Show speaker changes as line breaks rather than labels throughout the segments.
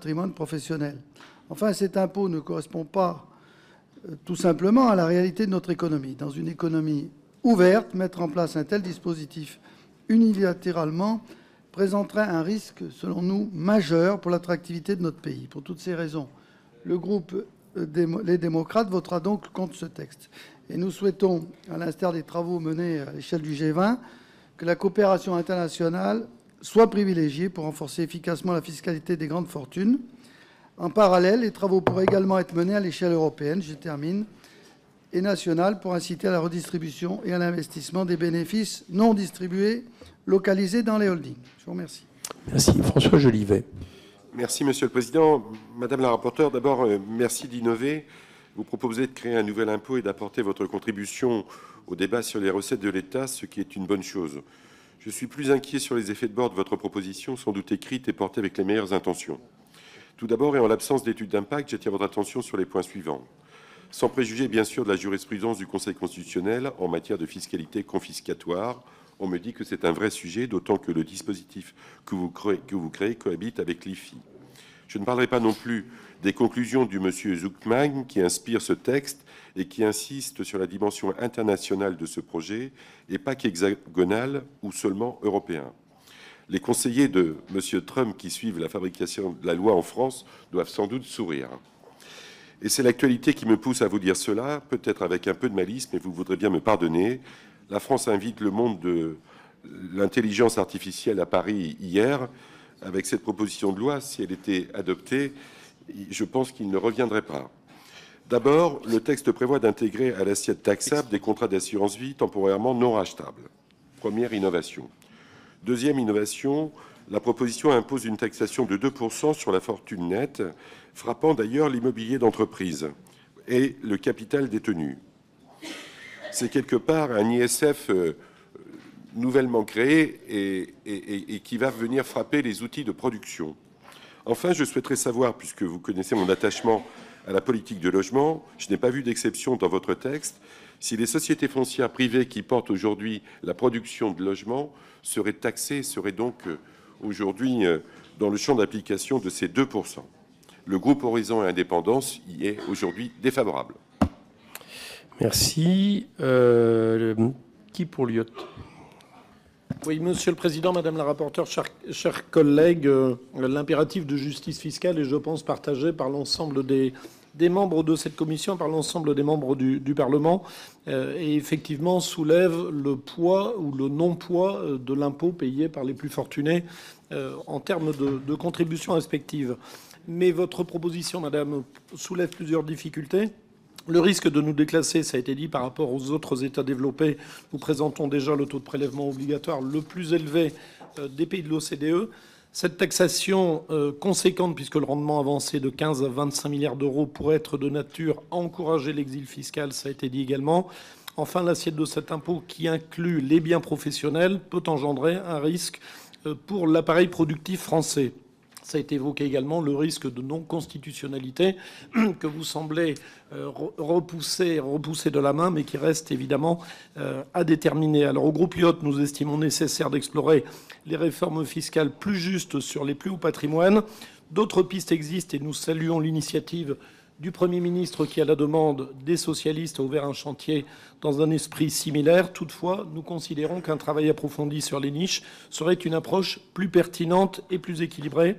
patrimoine professionnel. Enfin, cet impôt ne correspond pas tout simplement à la réalité de notre économie. Dans une économie ouverte, mettre en place un tel dispositif unilatéralement présenterait un risque, selon nous, majeur pour l'attractivité de notre pays. Pour toutes ces raisons, le groupe Les Démocrates votera donc contre ce texte. Et nous souhaitons, à l'instar des travaux menés à l'échelle du G20, que la coopération internationale soit privilégiée pour renforcer efficacement la fiscalité des grandes fortunes. En parallèle, les travaux pourraient également être menés à l'échelle européenne, et nationale, pour inciter à la redistribution et à l'investissement des bénéfices non distribués localisés dans les holdings. Je vous remercie.
Merci. François Jolivet.
Merci, Monsieur le Président. Madame la rapporteure, d'abord, merci d'innover. Vous proposez de créer un nouvel impôt et d'apporter votre contribution au débat sur les recettes de l'État, ce qui est une bonne chose. Je suis plus inquiet sur les effets de bord de votre proposition, sans doute écrite et portée avec les meilleures intentions. Tout d'abord, et en l'absence d'études d'impact, j'attire votre attention sur les points suivants. Sans préjuger, bien sûr, de la jurisprudence du Conseil constitutionnel en matière de fiscalité confiscatoire, on me dit que c'est un vrai sujet, d'autant que le dispositif que vous créez cohabite avec l'IFI. Je ne parlerai pas non plus des conclusions du monsieur Zuckman qui inspire ce texte et qui insiste sur la dimension internationale de ce projet et pas qu'hexagonale ou seulement européen. Les conseillers de monsieur Trump qui suivent la fabrication de la loi en France doivent sans doute sourire. Et c'est l'actualité qui me pousse à vous dire cela, peut-être avec un peu de malice, mais vous voudrez bien me pardonner. La France invite le monde de l'intelligence artificielle à Paris hier. Avec cette proposition de loi, si elle était adoptée, je pense qu'il ne reviendrait pas. D'abord, le texte prévoit d'intégrer à l'assiette taxable des contrats d'assurance vie temporairement non rachetables. Première innovation. Deuxième innovation, la proposition impose une taxation de 2% sur la fortune nette, frappant d'ailleurs l'immobilier d'entreprise et le capital détenu. C'est quelque part un ISF nouvellement créé et qui va venir frapper les outils de production. Enfin, je souhaiterais savoir, puisque vous connaissez mon attachement à la politique de logement, je n'ai pas vu d'exception dans votre texte, si les sociétés foncières privées qui portent aujourd'hui la production de logements seraient taxées, seraient donc aujourd'hui dans le champ d'application de ces 2%. Le groupe Horizon et Indépendance y est aujourd'hui défavorable.
Merci. Qui pour Liot?
Oui, Monsieur le Président, Madame la rapporteure, chers collègues, l'impératif de justice fiscale est, je pense, partagé par l'ensemble des membres de cette commission, par l'ensemble des membres du Parlement, et effectivement soulève le poids ou le non-poids de l'impôt payé par les plus fortunés en termes de contributions respectives. Mais votre proposition, Madame, soulève plusieurs difficultés. Le risque de nous déclasser, ça a été dit, par rapport aux autres États développés. Nous présentons déjà le taux de prélèvement obligatoire le plus élevé des pays de l'OCDE. Cette taxation conséquente, puisque le rendement avancé de 15 à 25 milliards d'euros pourrait être de nature à encourager l'exil fiscal, ça a été dit également. Enfin, l'assiette de cet impôt qui inclut les biens professionnels peut engendrer un risque pour l'appareil productif français. Ça a été évoqué également, le risque de non-constitutionnalité que vous semblez repousser de la main, mais qui reste évidemment à déterminer. Alors, au groupe Liot, nous estimons nécessaire d'explorer les réformes fiscales plus justes sur les plus hauts patrimoines. D'autres pistes existent et nous saluons l'initiative du Premier ministre qui, à la demande des socialistes, a ouvert un chantier dans un esprit similaire. Toutefois, nous considérons qu'un travail approfondi sur les niches serait une approche plus pertinente et plus équilibrée.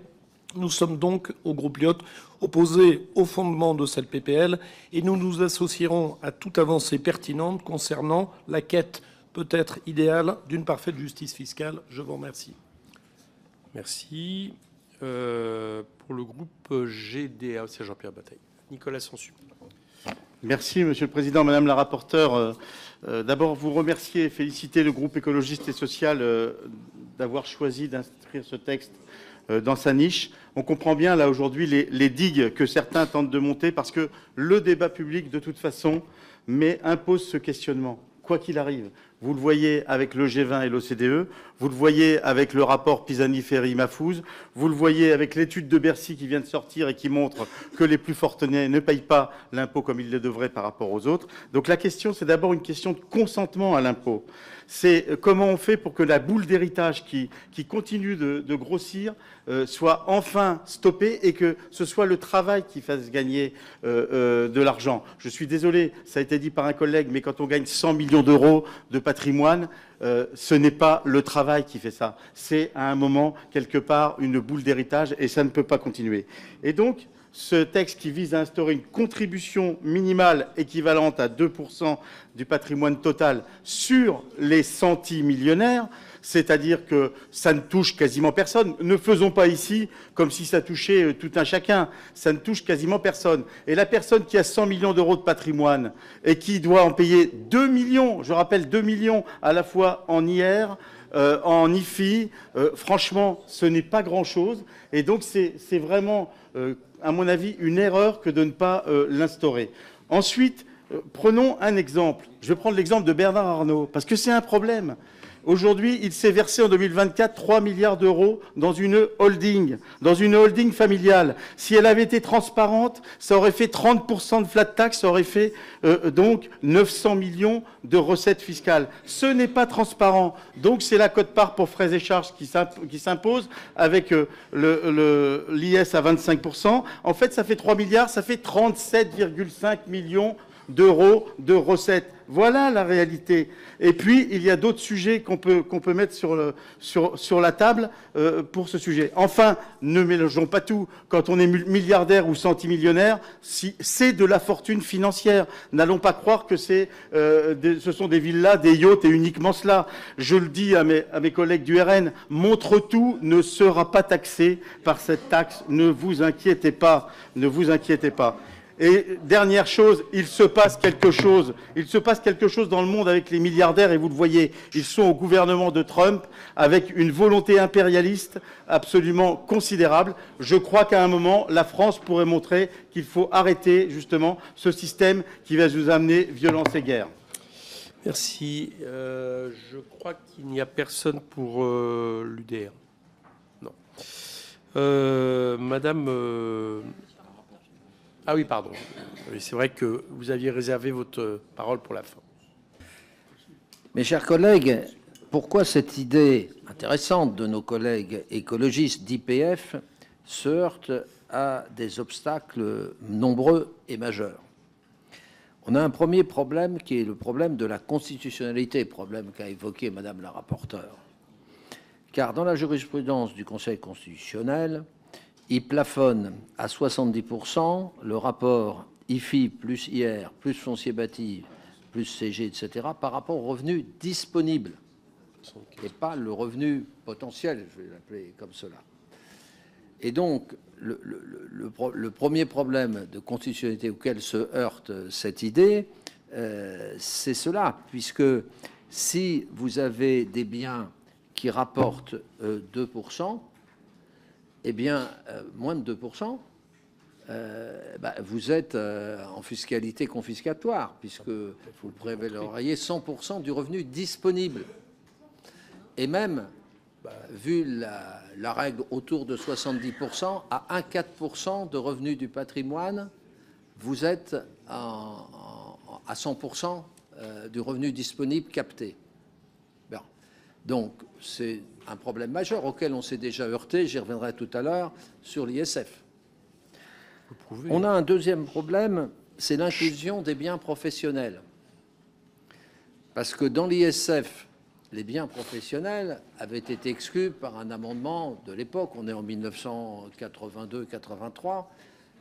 Nous sommes donc, au groupe Liot, opposés au fondement de cette PPL et nous nous associerons à toute avancée pertinente concernant la quête peut-être idéale d'une parfaite justice fiscale. Je vous remercie.
Merci. Pour le groupe GDA, c'est Jean-Pierre Bataille. Nicolas Sansu.
Merci, Monsieur le Président. Madame la rapporteure, d'abord vous remercier et féliciter le groupe écologiste et social d'avoir choisi d'inscrire ce texte dans sa niche. On comprend bien, là, aujourd'hui, les digues que certains tentent de monter parce que le débat public, de toute façon, impose ce questionnement, quoi qu'il arrive. Vous le voyez avec le G20 et l'OCDE, vous le voyez avec le rapport Pisani-Ferry-Mahfouz, vous le voyez avec l'étude de Bercy qui vient de sortir et qui montre que les plus fortunés ne payent pas l'impôt comme ils le devraient par rapport aux autres. Donc la question, c'est d'abord une question de consentement à l'impôt. C'est comment on fait pour que la boule d'héritage qui continue de grossir soit enfin stoppée et que ce soit le travail qui fasse gagner de l'argent. Je suis désolé, ça a été dit par un collègue, mais quand on gagne 100 millions d'euros de patrimoine, ce n'est pas le travail qui fait ça. C'est à un moment, quelque part, une boule d'héritage et ça ne peut pas continuer. Et donc, ce texte qui vise à instaurer une contribution minimale équivalente à 2% du patrimoine total sur les centimillionnaires, c'est-à-dire que ça ne touche quasiment personne. Ne faisons pas ici comme si ça touchait tout un chacun. Ça ne touche quasiment personne. Et la personne qui a 100 millions d'euros de patrimoine et qui doit en payer 2 millions, je rappelle 2 millions à la fois en IR, en IFI, franchement, ce n'est pas grand-chose. Et donc, c'est vraiment, à mon avis, une erreur que de ne pas l'instaurer. Ensuite, prenons un exemple. Je vais prendre l'exemple de Bernard Arnault, parce que c'est un problème. Aujourd'hui, il s'est versé en 2024 3 milliards d'euros dans une holding familiale. Si elle avait été transparente, ça aurait fait 30% de flat tax, ça aurait fait donc 900 millions de recettes fiscales. Ce n'est pas transparent. Donc c'est la quote-part pour frais et charges qui s'impose avec l'IS à 25%. En fait, ça fait 3 milliards, ça fait 37,5 millions d'euros de recettes. Voilà la réalité. Et puis, il y a d'autres sujets qu'on peut mettre sur la table pour ce sujet. Enfin, ne mélangeons pas tout. Quand on est milliardaire ou centimillionnaire, c'est de la fortune financière. N'allons pas croire que ce sont des villas, des yachts et uniquement cela. Je le dis à mes collègues du RN, Montretout ne sera pas taxé par cette taxe. Ne vous inquiétez pas. Ne vous inquiétez pas. Et dernière chose, il se passe quelque chose dans le monde avec les milliardaires et vous le voyez, ils sont au gouvernement de Trump avec une volonté impérialiste absolument considérable. Je crois qu'à un moment, la France pourrait montrer qu'il faut arrêter justement ce système qui va nous amener violence et guerre.
Merci. Je crois qu'il n'y a personne pour l'UDR. Non. Madame... Ah oui, pardon. C'est vrai que vous aviez réservé votre parole pour la fin.
Mes chers collègues, pourquoi cette idée intéressante de nos collègues écologistes d'IPF se heurte à des obstacles nombreux et majeurs? On a un premier problème qui est le problème de la constitutionnalité, problème qu'a évoqué Madame la rapporteure. Car dans la jurisprudence du Conseil constitutionnel, il plafonne à 70% le rapport IFI plus IR plus foncier bâti plus CG, etc., par rapport au revenu disponible, et pas le revenu potentiel, je vais l'appeler comme cela. Et donc, le premier problème de constitutionnalité auquel se heurte cette idée, c'est cela, puisque si vous avez des biens qui rapportent 2%, eh bien, moins de 2%, vous êtes en fiscalité confiscatoire, puisque vous prélèveriez 100% du revenu disponible. Et même, vu la règle autour de 70%, à 1,4% de revenus du patrimoine, vous êtes à 100% du revenu disponible capté. Bien. Donc, c'est un problème majeur auquel on s'est déjà heurté, j'y reviendrai tout à l'heure, sur l'ISF. On a un deuxième problème, c'est l'inclusion des biens professionnels. Parce que dans l'ISF, les biens professionnels avaient été exclus par un amendement de l'époque, on est en 1982-83,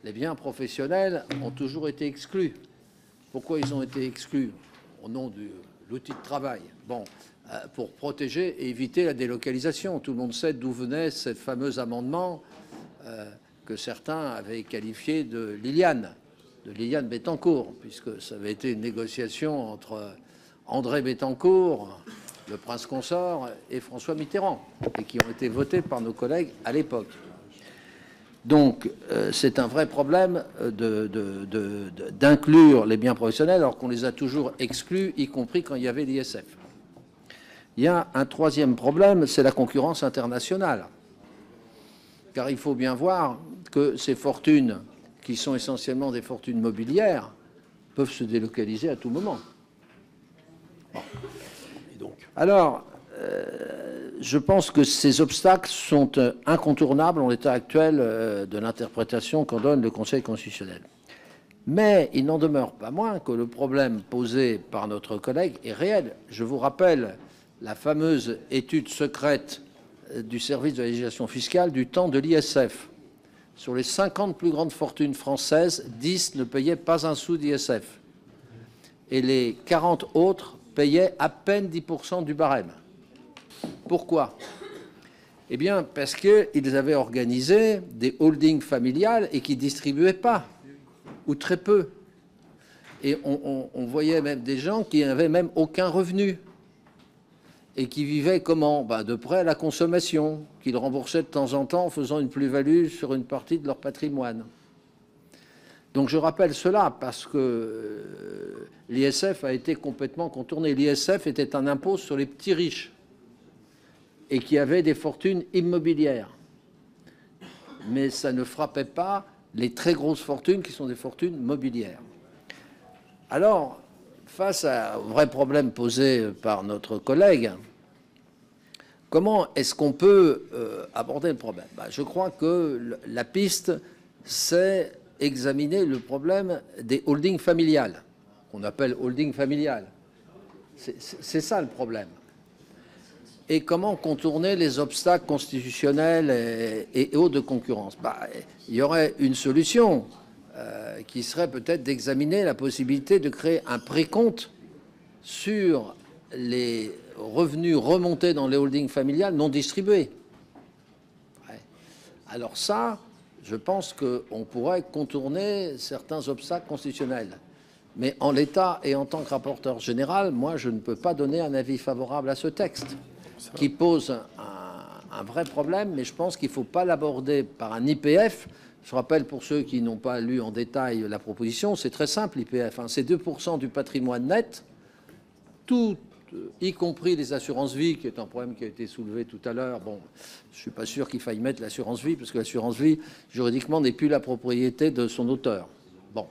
les biens professionnels ont toujours été exclus. Pourquoi ils ont été exclus? Au nom de l'outil de travail. Bon, pour protéger et éviter la délocalisation. Tout le monde sait d'où venait ce fameux amendement que certains avaient qualifié de Liliane Bettencourt, puisque ça avait été une négociation entre André Bettencourt, le prince consort, et François Mitterrand, et qui ont été votés par nos collègues à l'époque. Donc, c'est un vrai problème d'inclure les biens professionnels, alors qu'on les a toujours exclus, y compris quand il y avait l'ISF. il y a un troisième problème, c'est la concurrence internationale. Car il faut bien voir que ces fortunes, qui sont essentiellement des fortunes mobilières, peuvent se délocaliser à tout moment. Bon. Et donc, alors, je pense que ces obstacles sont incontournables en l'état actuel de l'interprétation qu'en donne le Conseil constitutionnel. Mais il n'en demeure pas moins que le problème posé par notre collègue est réel. Je vous rappelle la fameuse étude secrète du service de la législation fiscale du temps de l'ISF. Sur les 50 plus grandes fortunes françaises, 10 ne payaient pas un sou d'ISF. Et les 40 autres payaient à peine 10% du barème. Pourquoi? Eh bien, parce qu'ils avaient organisé des holdings familiales et qui ne distribuaient pas, ou très peu. Et on voyait même des gens qui n'avaient même aucun revenu et qui vivaient comment? De prêts à la consommation, qu'ils remboursaient de temps en temps en faisant une plus-value sur une partie de leur patrimoine. Donc je rappelle cela parce que l'ISF a été complètement contourné. L'ISF était un impôt sur les petits riches et qui avaient des fortunes immobilières. Mais ça ne frappait pas les très grosses fortunes qui sont des fortunes mobilières. Alors, face au vrai problème posé par notre collègue, comment est-ce qu'on peut aborder le problème? Je crois que la piste, c'est examiner le problème des holdings familiales, qu'on appelle holding familial. C'est ça le problème. Et comment contourner les obstacles constitutionnels et autres de concurrence? Il y aurait une solution qui serait peut-être d'examiner la possibilité de créer un précompte sur les revenus remontés dans les holdings familiales non distribués. Ouais. Alors ça, je pense qu'on pourrait contourner certains obstacles constitutionnels. Mais en l'état et en tant que rapporteur général, moi, je ne peux pas donner un avis favorable à ce texte qui pose un vrai problème, mais je pense qu'il ne faut pas l'aborder par un IPF. Je rappelle pour ceux qui n'ont pas lu en détail la proposition, c'est très simple, l'IPF. C'est 2% du patrimoine net, tout, y compris les assurances-vie, qui est un problème qui a été soulevé tout à l'heure. Bon, je ne suis pas sûr qu'il faille mettre l'assurance-vie, parce que l'assurance-vie, juridiquement, n'est plus la propriété de son auteur. Bon,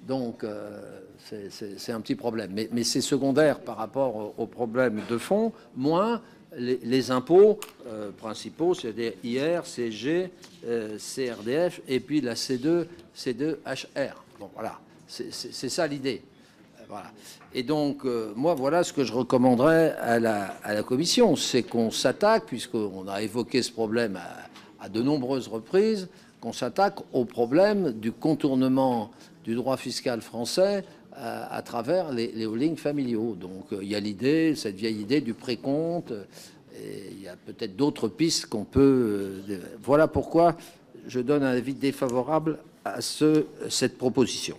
donc c'est un petit problème. Mais c'est secondaire par rapport au problème de fond, moins les impôts principaux, c'est-à-dire IR, CSG, CRDF, et puis la C2HR. Bon, voilà, c'est ça l'idée. Voilà. Et donc, moi, voilà ce que je recommanderais à la Commission, c'est qu'on s'attaque, puisqu'on a évoqué ce problème à de nombreuses reprises, qu'on s'attaque au problème du contournement du droit fiscal français à travers les holdings familiaux. Donc il y a l'idée, cette vieille idée du précompte, et il y a peut-être d'autres pistes qu'on peut... voilà pourquoi je donne un avis défavorable à cette proposition.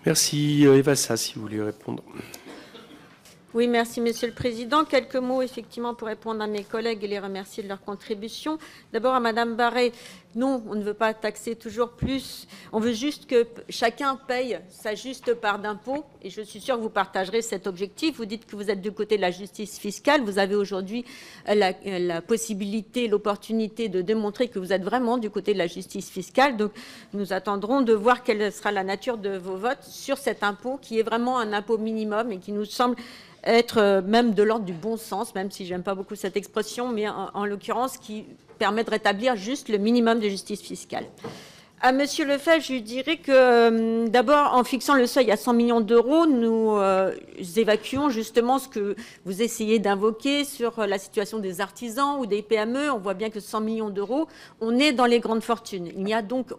Merci. Eva Sa, si vous voulez répondre.
Oui, merci Monsieur le Président. Quelques mots effectivement pour répondre à mes collègues et les remercier de leur contribution. D'abord à Madame Barret, non, on ne veut pas taxer toujours plus. On veut juste que chacun paye sa juste part d'impôt. Et je suis sûre que vous partagerez cet objectif. Vous dites que vous êtes du côté de la justice fiscale. Vous avez aujourd'hui la possibilité, l'opportunité de démontrer que vous êtes vraiment du côté de la justice fiscale. Donc nous attendrons de voir quelle sera la nature de vos votes sur cet impôt qui est vraiment un impôt minimum et qui nous semble être même de l'ordre du bon sens, même si j'aime pas beaucoup cette expression, mais en l'occurrence qui permet de rétablir juste le minimum de justice fiscale. À Monsieur Lefebvre, je lui dirais que d'abord, en fixant le seuil à 100 millions d'euros, nous évacuons justement ce que vous essayez d'invoquer sur la situation des artisans ou des PME. On voit bien que 100 millions d'euros, on est dans les grandes fortunes. Il n'y a donc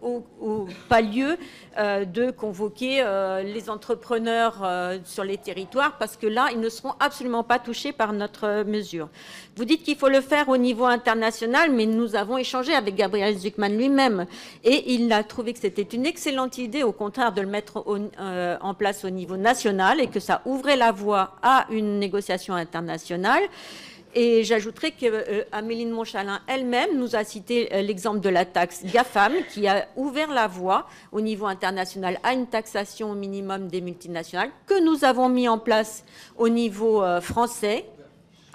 pas lieu de convoquer les entrepreneurs sur les territoires parce que là, ils ne seront absolument pas touchés par notre mesure. Vous dites qu'il faut le faire au niveau international, mais nous avons échangé avec Gabriel Zucman lui-même et il a trouvé que c'était une excellente idée, au contraire, de le mettre en place au niveau national et que ça ouvrait la voie à une négociation internationale. Et j'ajouterai qu'Amélie de Montchalin elle-même nous a cité l'exemple de la taxe GAFAM, qui a ouvert la voie au niveau international à une taxation au minimum des multinationales, que nous avons mis en place au niveau français,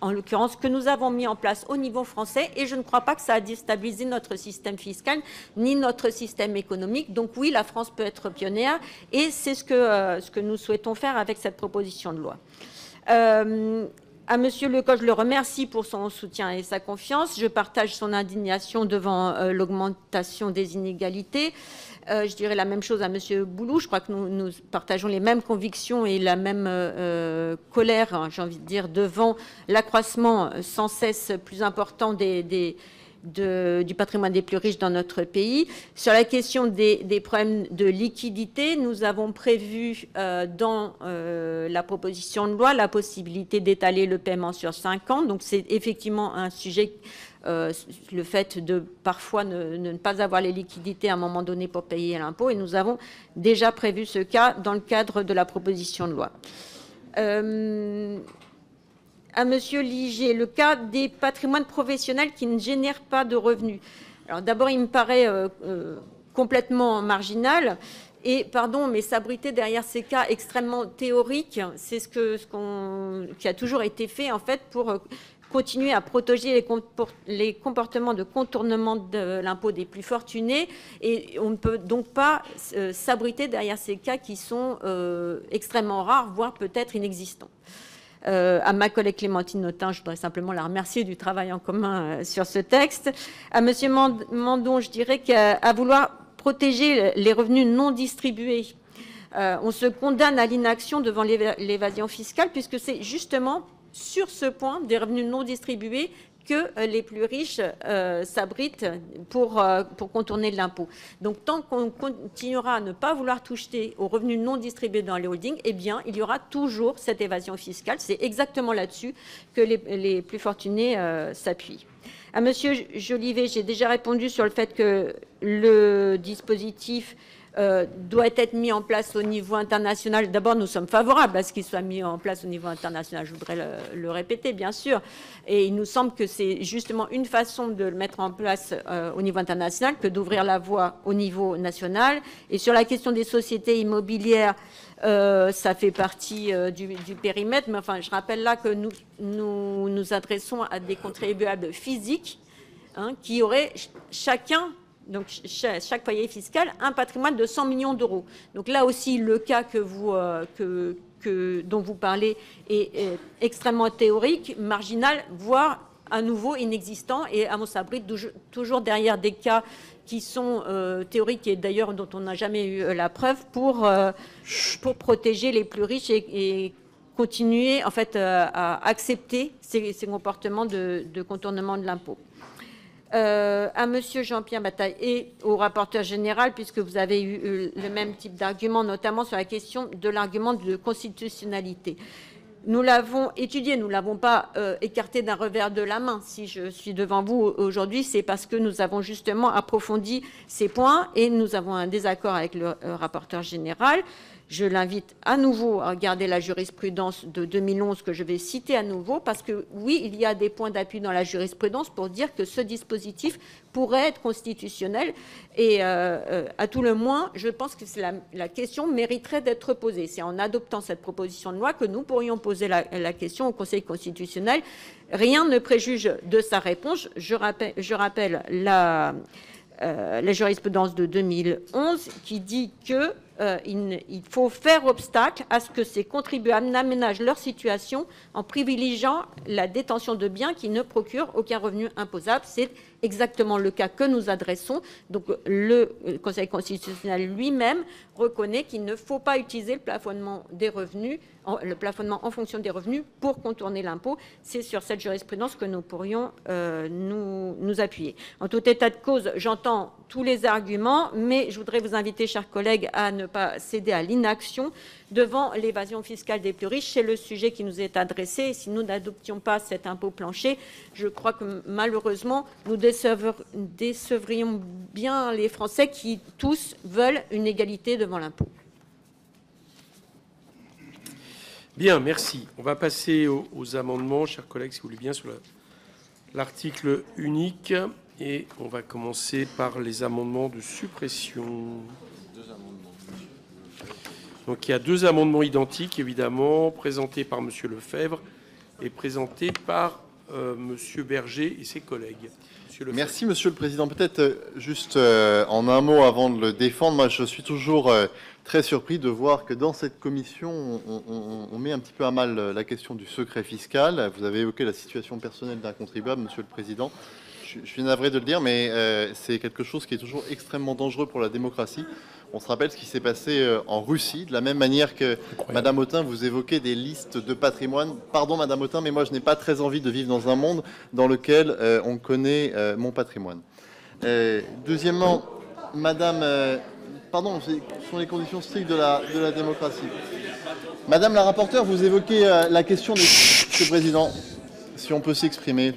en l'occurrence, que nous avons mis en place au niveau français, et je ne crois pas que ça a déstabilisé notre système fiscal ni notre système économique. Donc oui, la France peut être pionnière, et c'est ce que nous souhaitons faire avec cette proposition de loi. À Monsieur Lecoq, je le remercie pour son soutien et sa confiance. Je partage son indignation devant l'augmentation des inégalités. Je dirais la même chose à Monsieur Boulou. Je crois que nous partageons les mêmes convictions et la même colère, hein, j'ai envie de dire, devant l'accroissement sans cesse plus important du patrimoine des plus riches dans notre pays. Sur la question des problèmes de liquidité, nous avons prévu dans la proposition de loi la possibilité d'étaler le paiement sur 5 ans. Donc c'est effectivement un sujet, le fait de parfois ne pas avoir les liquidités à un moment donné pour payer l'impôt, et nous avons déjà prévu ce cas dans le cadre de la proposition de loi. À Monsieur Ligier, le cas des patrimoines professionnels qui ne génèrent pas de revenus. Alors d'abord, il me paraît complètement marginal. Et pardon, mais s'abriter derrière ces cas extrêmement théoriques, c'est qui a toujours été fait en fait pour continuer à protéger les comportements de contournement de l'impôt des plus fortunés. Et on ne peut donc pas s'abriter derrière ces cas qui sont extrêmement rares, voire peut-être inexistants. À ma collègue Clémentine Autain, je voudrais simplement la remercier du travail en commun sur ce texte. À Monsieur Mandon, je dirais qu'à vouloir protéger les revenus non distribués, on se condamne à l'inaction devant l'évasion fiscale, puisque c'est justement sur ce point des revenus non distribués que les plus riches s'abritent pour contourner l'impôt. Donc tant qu'on continuera à ne pas vouloir toucher aux revenus non distribués dans les holdings, eh bien, il y aura toujours cette évasion fiscale. C'est exactement là-dessus que les plus fortunés s'appuient. À Monsieur Jolivet, j'ai déjà répondu sur le fait que le dispositif doit être mis en place au niveau international. D'abord, nous sommes favorables à ce qu'il soit mis en place au niveau international. Je voudrais le répéter, bien sûr. Et il nous semble que c'est justement une façon de le mettre en place au niveau international que d'ouvrir la voie au niveau national. Et sur la question des sociétés immobilières, ça fait partie du périmètre. Mais enfin, je rappelle là que nous nous adressons à des contribuables physiques, hein, qui auraient chacun, donc chaque foyer fiscal, un patrimoine de 100 millions d'euros. Donc là aussi, le cas dont vous parlez est extrêmement théorique, marginal, voire à nouveau inexistant, et on s'abrite toujours derrière des cas qui sont théoriques et d'ailleurs dont on n'a jamais eu la preuve pour protéger les plus riches et continuer en fait à accepter ces comportements de contournement de l'impôt. À Monsieur Jean-Pierre Bataille et au rapporteur général, puisque vous avez eu le même type d'argument, notamment sur la question de l'argument de constitutionnalité. Nous l'avons étudié, nous ne l'avons pas écarté d'un revers de la main. Si je suis devant vous aujourd'hui, c'est parce que nous avons justement approfondi ces points et nous avons un désaccord avec le rapporteur général. Je l'invite à nouveau à regarder la jurisprudence de 2011 que je vais citer à nouveau, parce que oui, il y a des points d'appui dans la jurisprudence pour dire que ce dispositif pourrait être constitutionnel et à tout le moins, je pense que la question mériterait d'être posée. C'est en adoptant cette proposition de loi que nous pourrions poser la question au Conseil constitutionnel. Rien ne préjuge de sa réponse. Je rappelle la jurisprudence de 2011 qui dit que il faut faire obstacle à ce que ces contribuables n'aménagent leur situation en privilégiant la détention de biens qui ne procurent aucun revenu imposable. C'est exactement le cas que nous adressons. Donc le Conseil constitutionnel lui-même reconnaît qu'il ne faut pas utiliser le plafonnement des revenus, le plafonnement en fonction des revenus pour contourner l'impôt. C'est sur cette jurisprudence que nous pourrions nous appuyer. En tout état de cause, j'entends tous les arguments, mais je voudrais vous inviter, chers collègues, à ne pas céder à l'inaction devant l'évasion fiscale des plus riches. C'est le sujet qui nous est adressé. Et si nous n'adoptions pas cet impôt plancher, je crois que malheureusement, nous décevrions bien les Français qui tous veulent une égalité devant l'impôt.
Bien, merci. On va passer aux amendements, chers collègues, si vous voulez bien, sur la l'article unique et on va commencer par les amendements de suppression. Donc il y a 2 amendements identiques, évidemment, présentés par M. Lefebvre et présentés par M. Berger et ses collègues.
Merci, Monsieur le Président. Peut-être juste en un mot avant de le défendre, moi je suis toujours très surpris de voir que dans cette commission, on met un petit peu à mal la question du secret fiscal. Vous avez évoqué la situation personnelle d'un contribuable, Monsieur le Président. Je suis navré de le dire, mais c'est quelque chose qui est toujours extrêmement dangereux pour la démocratie. On se rappelle ce qui s'est passé en Russie, de la même manière que Madame Autain, vous évoquez des listes de patrimoine. Pardon Madame Autain, mais moi je n'ai pas très envie de vivre dans un monde dans lequel on connaît mon patrimoine. Deuxièmement, Madame... pardon, ce sont les conditions strictes de la démocratie. Madame la rapporteure, vous évoquez la question des... Monsieur le Président, si on peut s'exprimer...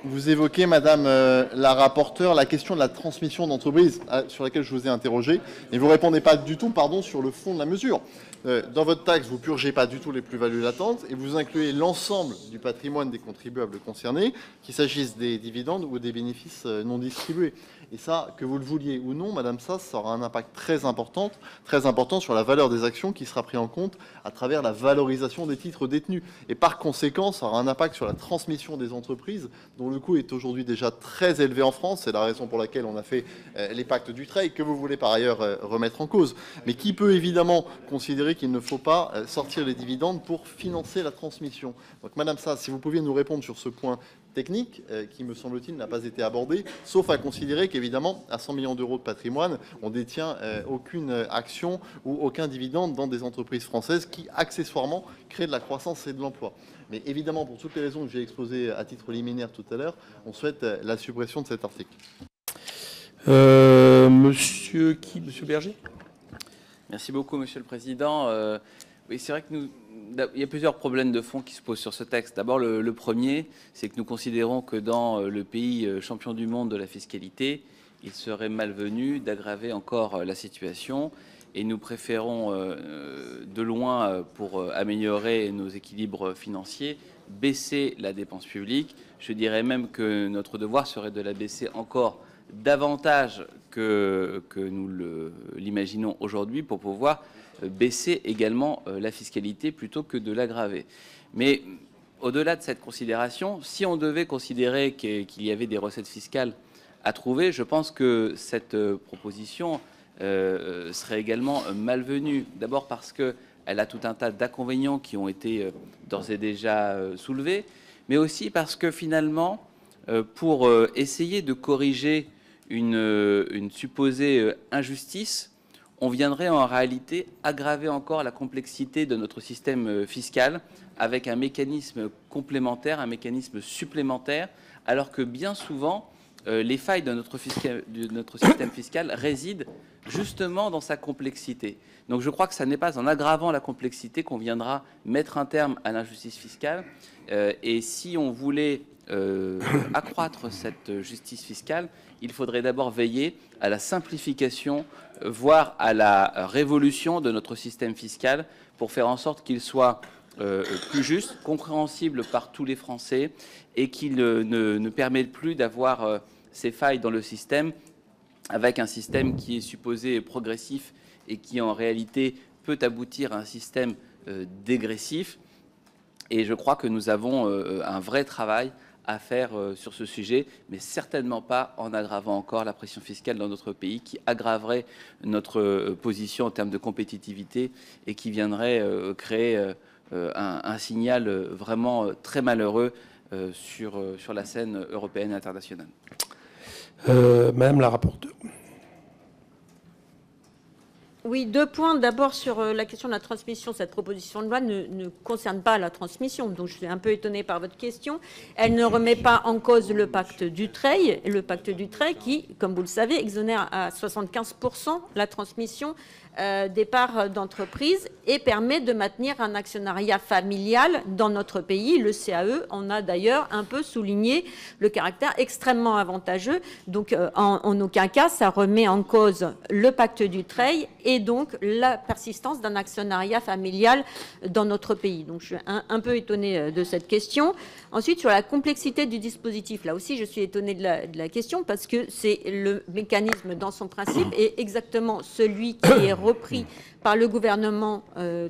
Vous évoquez, Madame la rapporteure, la question de la transmission d'entreprise sur laquelle je vous ai interrogé, et vous ne répondez pas du tout, pardon, sur le fond de la mesure. Dans votre taxe, vous ne purgez pas du tout les plus-values latentes et vous incluez l'ensemble du patrimoine des contribuables concernés, qu'il s'agisse des dividendes ou des bénéfices non distribués. Et ça, que vous le vouliez ou non, Madame Sass, ça aura un impact très important sur la valeur des actions qui sera pris en compte à travers la valorisation des titres détenus. Et par conséquent, ça aura un impact sur la transmission des entreprises, dont le coût est aujourd'hui déjà très élevé en France. C'est la raison pour laquelle on a fait les pactes Dutreil, que vous voulez par ailleurs remettre en cause. Mais qui peut évidemment considérer qu'il ne faut pas sortir les dividendes pour financer la transmission. Donc Madame Sass, si vous pouviez nous répondre sur ce point technique qui, me semble-t-il, n'a pas été abordé, sauf à considérer qu'évidemment, à 100 millions d'euros de patrimoine, on détient aucune action ou aucun dividende dans des entreprises françaises qui, accessoirement, créent de la croissance et de l'emploi. Mais évidemment, pour toutes les raisons que j'ai exposées à titre liminaire tout à l'heure, on souhaite la suppression de cet article.
Monsieur Berger ?
Merci beaucoup, Monsieur le Président. Oui, c'est vrai que il y a plusieurs problèmes de fond qui se posent sur ce texte. D'abord, le premier, c'est que nous considérons que dans le pays champion du monde de la fiscalité, il serait malvenu d'aggraver encore la situation. Et nous préférons, de loin, pour améliorer nos équilibres financiers, baisser la dépense publique. Je dirais même que notre devoir serait de la baisser encore davantage que nous l'imaginons aujourd'hui pour pouvoir baisser également la fiscalité plutôt que de l'aggraver. Mais au-delà de cette considération, si on devait considérer qu'il y avait des recettes fiscales à trouver, je pense que cette proposition serait également malvenue. D'abord parce qu'elle a tout un tas d'inconvénients qui ont été d'ores et déjà soulevés, mais aussi parce que finalement, pour essayer de corriger une supposée injustice, on viendrait en réalité aggraver encore la complexité de notre système fiscal avec un mécanisme complémentaire, un mécanisme supplémentaire, alors que bien souvent, les failles de notre système fiscal résident justement dans sa complexité. Donc je crois que ce n'est pas en aggravant la complexité qu'on viendra mettre un terme à l'injustice fiscale. Et si on voulait accroître cette justice fiscale, il faudrait d'abord veiller à la simplification, voire à la révolution de notre système fiscal pour faire en sorte qu'il soit plus juste, compréhensible par tous les Français et qu'il ne permette plus d'avoir ces failles dans le système avec un système qui est supposé progressif et qui en réalité peut aboutir à un système dégressif. Et je crois que nous avons un vrai travail à faire sur ce sujet, mais certainement pas en aggravant encore la pression fiscale dans notre pays, qui aggraverait notre position en termes de compétitivité et qui viendrait créer un signal vraiment très malheureux sur la scène européenne et internationale.
Madame la rapporteure.
Oui, 2 points. D'abord, sur la question de la transmission, cette proposition de loi ne concerne pas la transmission. Donc, je suis un peu étonnée par votre question. Elle ne remet pas en cause le pacte Dutreil. Le pacte Dutreil qui, comme vous le savez, exonère à 75% la transmission des parts d'entreprise et permet de maintenir un actionnariat familial dans notre pays. Le CAE en a d'ailleurs un peu souligné le caractère extrêmement avantageux. Donc, en aucun cas, ça remet en cause le pacte Dutreil et et donc la persistance d'un actionnariat familial dans notre pays. Donc je suis un peu étonnée de cette question. Ensuite, sur la complexité du dispositif, là aussi je suis étonnée de la question parce que c'est le mécanisme dans son principe et exactement celui qui est repris par le gouvernement, en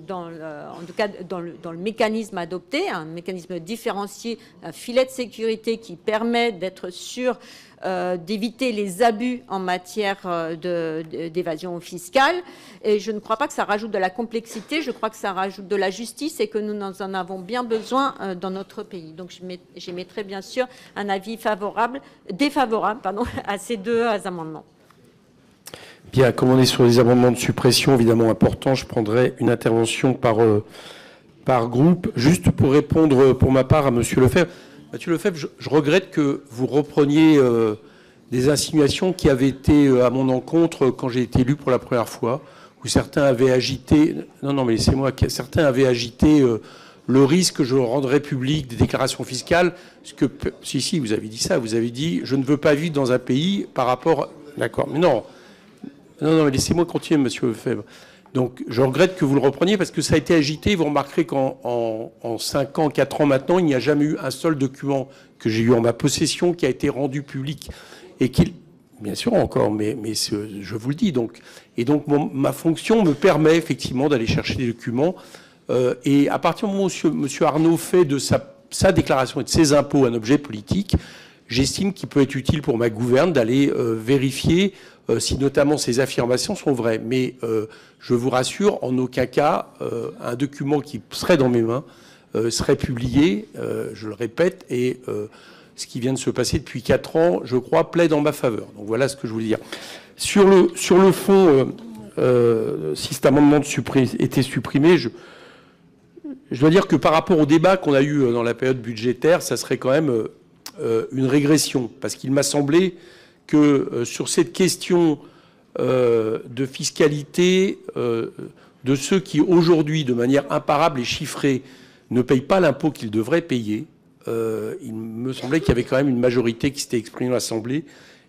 tout cas dans le mécanisme adopté, un mécanisme différencié, un filet de sécurité qui permet d'être sûr d'éviter les abus en matière d'évasion fiscale. Et je ne crois pas que ça rajoute de la complexité, je crois que ça rajoute de la justice et que nous en avons bien besoin dans notre pays. Donc j'émettrai bien sûr un avis défavorable à ces deux amendements.
Bien, comme on est sur les amendements de suppression évidemment importants, je prendrai une intervention par groupe. Juste pour répondre pour ma part à Monsieur Lefebvre. Monsieur Lefebvre, je regrette que vous repreniez des insinuations qui avaient été à mon encontre quand j'ai été élu pour la première fois, où certains avaient agité... Non, mais laissez-moi... Certains avaient agité le risque que je rendrais public des déclarations fiscales. Parce que, si, vous avez dit ça. Vous avez dit, je ne veux pas vivre dans un pays par rapport... D'accord, mais non, mais laissez-moi continuer, Monsieur Lefebvre. Donc, je regrette que vous le repreniez parce que ça a été agité. Vous remarquerez qu'en 5 ans, 4 ans maintenant, il n'y a jamais eu un seul document que j'ai eu en ma possession qui a été rendu public. Et bien sûr encore, mais je vous le dis. Donc, ma fonction me permet effectivement d'aller chercher des documents. Et à partir du moment où M. Arnaud fait de sa déclaration et de ses impôts un objet politique, j'estime qu'il peut être utile pour ma gouverne d'aller vérifier si notamment ces affirmations sont vraies. Mais je vous rassure, en aucun cas, un document qui serait dans mes mains serait publié, je le répète, et ce qui vient de se passer depuis 4 ans, je crois, plaide en ma faveur. Donc voilà ce que je voulais dire. Sur le fond, si cet amendement était supprimé, je dois dire que par rapport au débat qu'on a eu dans la période budgétaire, ça serait quand même une régression, parce qu'il m'a semblé que sur cette question de fiscalité de ceux qui aujourd'hui, de manière imparable et chiffrée, ne payent pas l'impôt qu'ils devraient payer, il me semblait qu'il y avait quand même une majorité qui s'était exprimée dans l'Assemblée,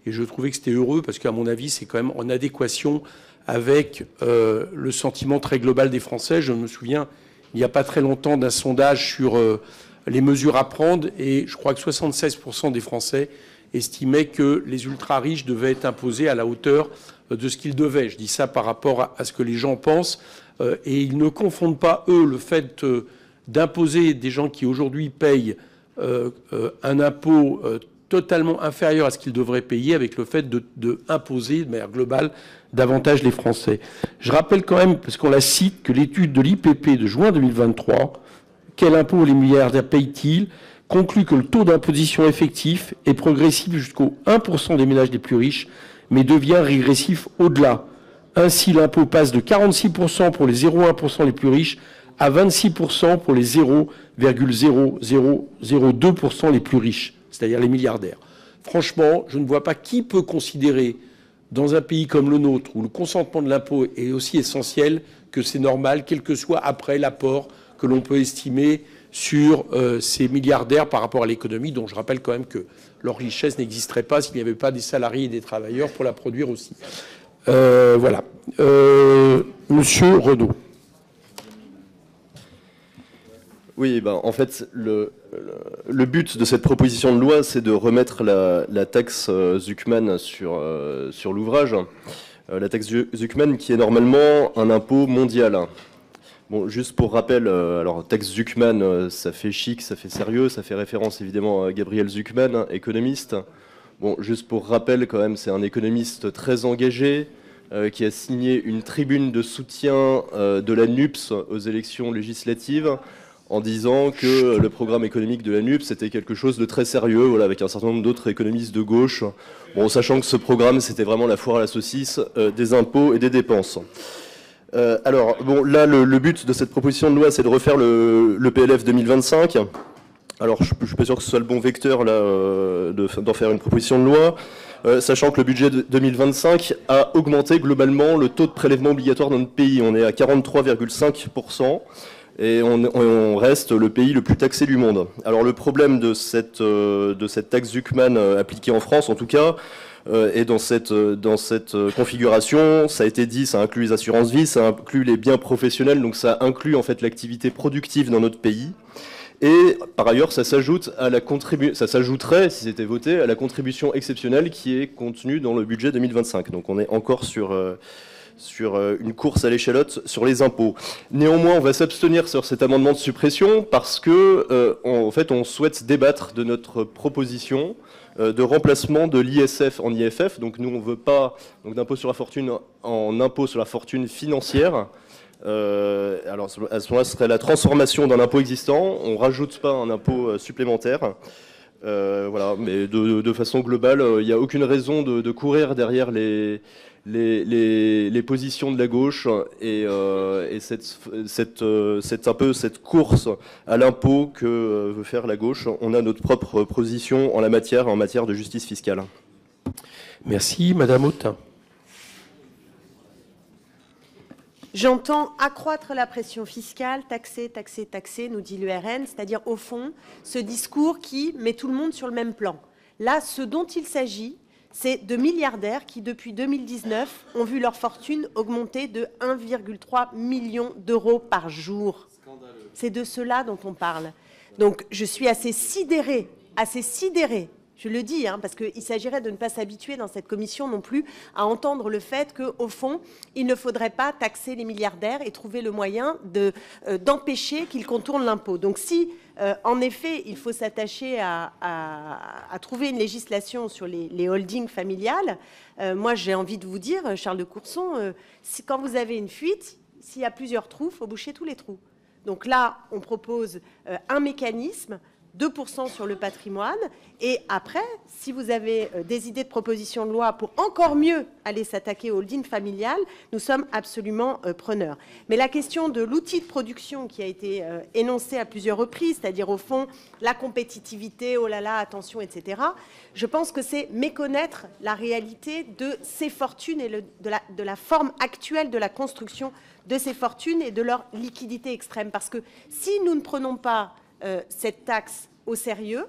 et je trouvais que c'était heureux, parce qu'à mon avis, c'est quand même en adéquation avec le sentiment très global des Français. Je me souviens, il n'y a pas très longtemps, d'un sondage sur les mesures à prendre, et je crois que 76% des Français estimaient que les ultra-riches devaient être imposés à la hauteur de ce qu'ils devaient. Je dis ça par rapport à ce que les gens pensent, et ils ne confondent pas, eux, le fait d'imposer des gens qui aujourd'hui payent un impôt totalement inférieur à ce qu'ils devraient payer avec le fait de imposer de manière globale davantage les Français. Je rappelle quand même, parce qu'on la cite, que l'étude de l'IPP de juin 2023, quel impôt les milliardaires payent-ils, conclut que le taux d'imposition effectif est progressif jusqu'au 1% des ménages les plus riches, mais devient régressif au-delà. Ainsi, l'impôt passe de 46% pour les 0,1% les plus riches à 26% pour les 0,0002% les plus riches, c'est-à-dire les milliardaires. Franchement, je ne vois pas qui peut considérer, dans un pays comme le nôtre, où le consentement de l'impôt est aussi essentiel, que c'est normal, quel que soit après l'apport que l'on peut estimer sur ces milliardaires par rapport à l'économie, dont je rappelle quand même que leur richesse n'existerait pas s'il n'y avait pas des salariés et des travailleurs pour la produire aussi. Voilà. Monsieur Renaud.
Oui, en fait, le but de cette proposition de loi, c'est de remettre la taxe Zuckman sur l'ouvrage. La taxe Zuckman qui est normalement un impôt mondial. Bon, juste pour rappel, alors taxe Zuckman, ça fait chic, ça fait sérieux, ça fait référence évidemment à Gabriel Zuckman, économiste. Bon, juste pour rappel quand même, c'est un économiste très engagé qui a signé une tribune de soutien de la NUPS aux élections législatives en disant que le programme économique de la NUPS était quelque chose de très sérieux, voilà, avec un certain nombre d'autres économistes de gauche, bon, sachant que ce programme, c'était vraiment la foire à la saucisse des impôts et des dépenses. Alors, bon, là, le but de cette proposition de loi, c'est de refaire le PLF 2025. Alors, je ne suis pas sûr que ce soit le bon vecteur là, d'en faire une proposition de loi, sachant que le budget de 2025 a augmenté globalement le taux de prélèvement obligatoire dans notre pays. On est à 43,5%. Et on reste le pays le plus taxé du monde. Alors le problème de cette taxe Zuckman appliquée en France, en tout cas, Et dans cette configuration, ça a été dit, ça inclut les assurances vie, ça inclut les biens professionnels, donc ça inclut en fait l'activité productive dans notre pays. Et par ailleurs, ça s'ajouterait, si c'était voté, à la contribution exceptionnelle qui est contenue dans le budget 2025. Donc on est encore sur une course à l'échalote sur les impôts. Néanmoins, on va s'abstenir sur cet amendement de suppression parce que, en fait, on souhaite débattre de notre proposition de remplacement de l'ISF en IFF. Donc nous, on ne veut pas d'impôt sur la fortune en impôt sur la fortune financière. Alors à ce moment-là, ce serait la transformation d'un impôt existant. On ne rajoute pas un impôt supplémentaire. Voilà, mais de façon globale, il n'y a aucune raison de courir derrière les positions de la gauche et cette course à l'impôt que veut faire la gauche. On a notre propre position en matière de justice fiscale.
Merci, Madame Autain.
J'entends accroître la pression fiscale, taxer, taxer, taxer, nous dit l'URN, c'est-à-dire au fond ce discours qui met tout le monde sur le même plan. Là, ce dont il s'agit, c'est de milliardaires qui, depuis 2019, ont vu leur fortune augmenter de 1,3 million d'euros par jour. C'est de cela dont on parle. Donc, je suis assez sidérée, je le dis, parce qu'il s'agirait de ne pas s'habituer dans cette commission non plus à entendre le fait qu'au fond, il ne faudrait pas taxer les milliardaires et trouver le moyen d'empêcher qu'ils contournent l'impôt. Donc si, en effet, il faut s'attacher à trouver une législation sur les holdings familiales, moi j'ai envie de vous dire, Charles de Courson, quand vous avez une fuite, s'il y a plusieurs trous, il faut boucher tous les trous. Donc là, on propose un mécanisme 2% sur le patrimoine. Et après, si vous avez des idées de propositions de loi pour encore mieux aller s'attaquer au holding familial, nous sommes absolument preneurs. Mais la question de l'outil de production qui a été énoncé à plusieurs reprises, c'est-à-dire au fond la compétitivité, oh là là, attention, etc., je pense que c'est méconnaître la réalité de ces fortunes et de la forme actuelle de la construction de ces fortunes et de leur liquidité extrême. Parce que si nous ne prenons pas cette taxe au sérieux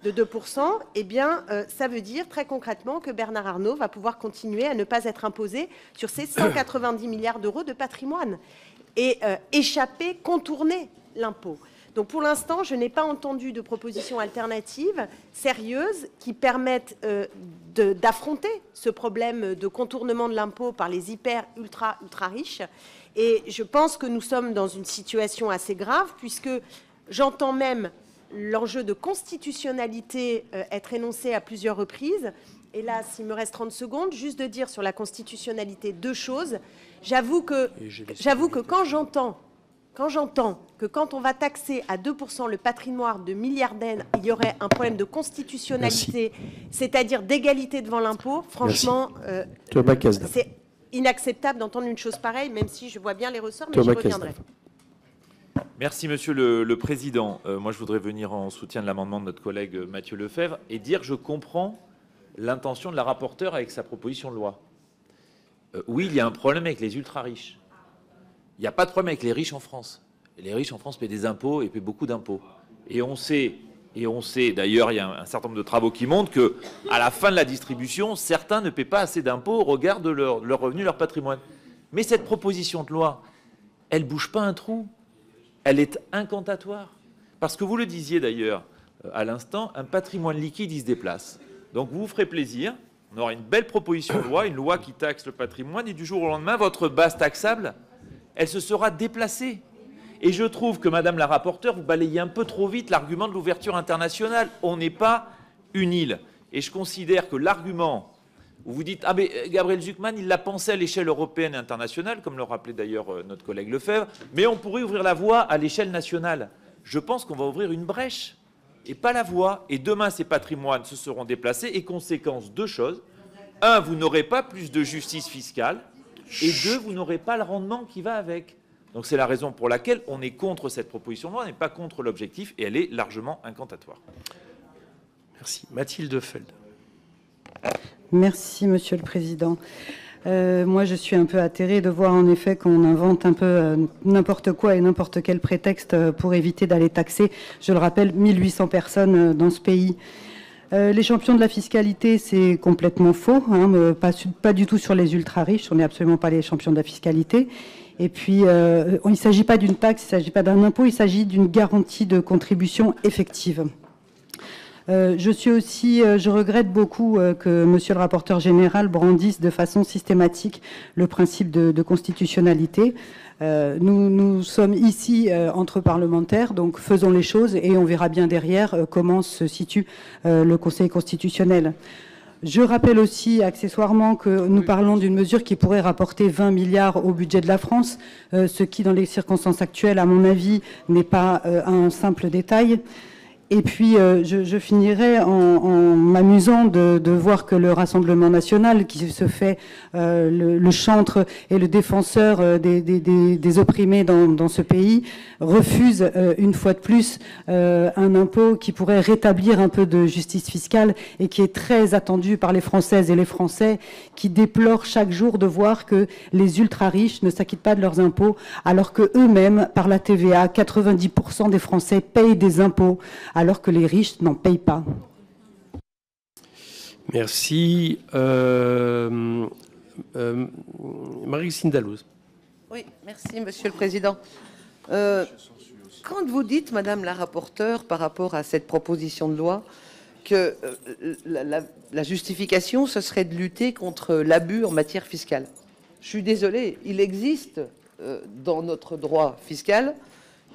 de 2%, eh bien, ça veut dire très concrètement que Bernard Arnault va pouvoir continuer à ne pas être imposé sur ces 190 milliards d'euros de patrimoine et contourner l'impôt. Donc pour l'instant, je n'ai pas entendu de propositions alternatives sérieuses qui permettent d'affronter ce problème de contournement de l'impôt par les ultra riches. Et je pense que nous sommes dans une situation assez grave puisque j'entends même l'enjeu de constitutionnalité être énoncé à plusieurs reprises. Et là, s'il me reste 30 secondes, juste de dire sur la constitutionnalité deux choses. J'avoue que quand j'entends que quand on va taxer à 2% le patrimoine de milliardaires, il y aurait un problème de constitutionnalité, c'est-à-dire d'égalité devant l'impôt, franchement, c'est inacceptable d'entendre une chose pareille, même si je vois bien les ressorts, mais j'y reviendrai.
Merci, Monsieur le Président. Moi, je voudrais venir en soutien de l'amendement de notre collègue Mathieu Lefèvre et dire je comprends l'intention de la rapporteure avec sa proposition de loi. Oui, il y a un problème avec les ultra-riches. Il n'y a pas de problème avec les riches en France. Les riches en France paient des impôts et paient beaucoup d'impôts. Et on sait, d'ailleurs, il y a un certain nombre de travaux qui montrent qu'à la fin de la distribution, certains ne paient pas assez d'impôts au regard de leur revenu, leur patrimoine. Mais cette proposition de loi, elle ne bouge pas un trou. Elle est incantatoire. Parce que vous le disiez d'ailleurs à l'instant, un patrimoine liquide, il se déplace. Donc vous vous ferez plaisir, on aura une belle proposition de loi, une loi qui taxe le patrimoine, et du jour au lendemain, votre base taxable, elle se sera déplacée. Et je trouve que, Madame la rapporteure, vous balayez un peu trop vite l'argument de l'ouverture internationale. On n'est pas une île. Et je considère que l'argument où vous dites « Ah, mais Gabriel Zucman, il l'a pensé à l'échelle européenne et internationale », comme le rappelait d'ailleurs notre collègue Lefèvre, mais on pourrait ouvrir la voie à l'échelle nationale. Je pense qu'on va ouvrir une brèche et pas la voie. Et demain, ces patrimoines se seront déplacés. Et conséquence, deux choses. Un, vous n'aurez pas plus de justice fiscale. Et deux, vous n'aurez pas le rendement qui va avec. Donc c'est la raison pour laquelle on est contre cette proposition de loi, on n'est pas contre l'objectif, et elle est largement incantatoire.
Merci. Mathilde Feld.
Merci, Monsieur le Président. Moi, je suis un peu atterrée de voir en effet qu'on invente un peu n'importe quoi et n'importe quel prétexte pour éviter d'aller taxer, je le rappelle, 1800 personnes dans ce pays. Les champions de la fiscalité, c'est complètement faux, hein, pas du tout sur les ultra-riches, on n'est absolument pas les champions de la fiscalité. Et puis, il ne s'agit pas d'une taxe, il ne s'agit pas d'un impôt, il s'agit d'une garantie de contribution effective. Je regrette beaucoup que monsieur le rapporteur général brandisse de façon systématique le principe de constitutionnalité. Nous sommes ici entre parlementaires, donc faisons les choses et on verra bien derrière comment se situe le Conseil constitutionnel. Je rappelle aussi accessoirement que nous parlons d'une mesure qui pourrait rapporter 20 milliards au budget de la France, ce qui, dans les circonstances actuelles, à mon avis, n'est pas un simple détail. Et puis, je finirai en m'amusant de voir que le Rassemblement national, qui se fait le chantre et le défenseur des opprimés dans ce pays, refuse une fois de plus un impôt qui pourrait rétablir un peu de justice fiscale et qui est très attendu par les Françaises et les Français, qui déplorent chaque jour de voir que les ultra-riches ne s'acquittent pas de leurs impôts, alors que eux-mêmes, par la TVA, 90% des Français payent des impôts, alors que les riches n'en payent pas.
Merci. Marie-Christine Dalloz.
Oui, merci, Monsieur le Président. Quand vous dites, Madame la rapporteure, par rapport à cette proposition de loi, que la justification, ce serait de lutter contre l'abus en matière fiscale. Je suis désolée, il existe dans notre droit fiscal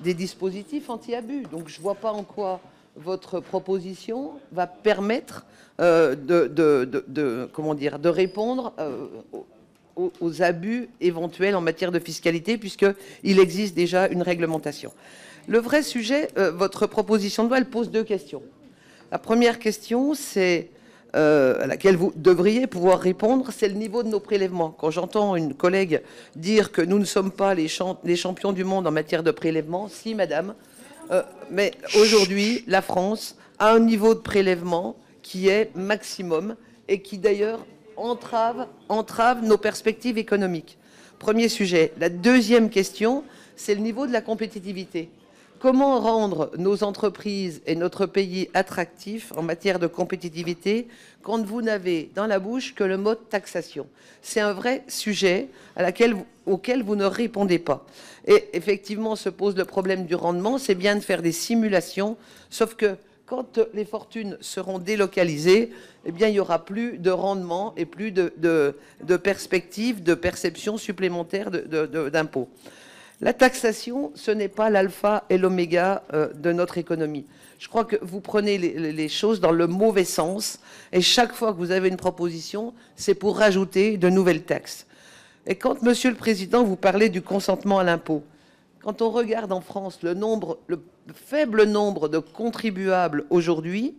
des dispositifs anti-abus. Donc je ne vois pas en quoi votre proposition va permettre de répondre aux abus éventuels en matière de fiscalité, puisqu'il existe déjà une réglementation. Le vrai sujet, votre proposition de loi, elle pose deux questions. La première question, c'est à laquelle vous devriez pouvoir répondre, c'est le niveau de nos prélèvements. Quand j'entends une collègue dire que nous ne sommes pas les champions du monde en matière de prélèvement, si, madame, mais aujourd'hui, la France a un niveau de prélèvement qui est maximum et qui, d'ailleurs, entrave nos perspectives économiques. Premier sujet. La deuxième question, c'est le niveau de la compétitivité. Comment rendre nos entreprises et notre pays attractifs en matière de compétitivité quand vous n'avez dans la bouche que le mot taxation? C'est un vrai sujet auquel vous ne répondez pas. Et effectivement, se pose le problème du rendement. C'est bien de faire des simulations, sauf que quand les fortunes seront délocalisées, eh bien, il n'y aura plus de rendement et plus de perspectives, de perception supplémentaire d'impôts. La taxation, ce n'est pas l'alpha et l'oméga de notre économie. Je crois que vous prenez les choses dans le mauvais sens, et chaque fois que vous avez une proposition, c'est pour rajouter de nouvelles taxes. Et quand, Monsieur le Président, vous parlez du consentement à l'impôt, quand on regarde en France le faible nombre de contribuables aujourd'hui,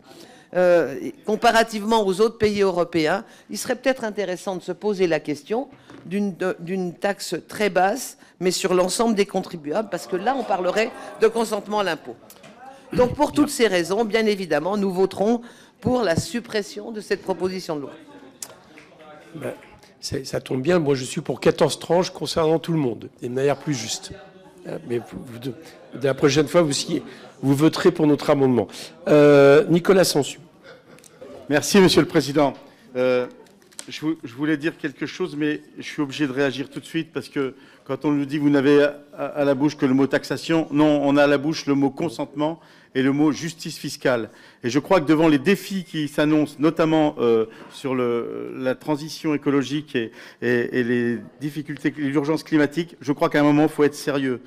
comparativement aux autres pays européens, il serait peut-être intéressant de se poser la question d'une taxe très basse, mais sur l'ensemble des contribuables, parce que là, on parlerait de consentement à l'impôt. Donc, pour toutes ces raisons, bien évidemment, nous voterons pour la suppression de cette proposition de loi.
Ben, ça tombe bien, moi je suis pour 14 tranches concernant tout le monde, et de manière plus juste. Mais la prochaine fois, vous voterez pour notre amendement. Nicolas Sansu.
Merci, Monsieur le Président. Je voulais dire quelque chose, mais je suis obligé de réagir tout de suite, parce que quand on nous dit vous n'avez à la bouche que le mot taxation, non, on a à la bouche le mot consentement et le mot justice fiscale. Et je crois que devant les défis qui s'annoncent, notamment sur la transition écologique et les difficultés, l'urgence climatique, je crois qu'à un moment, il faut être sérieux.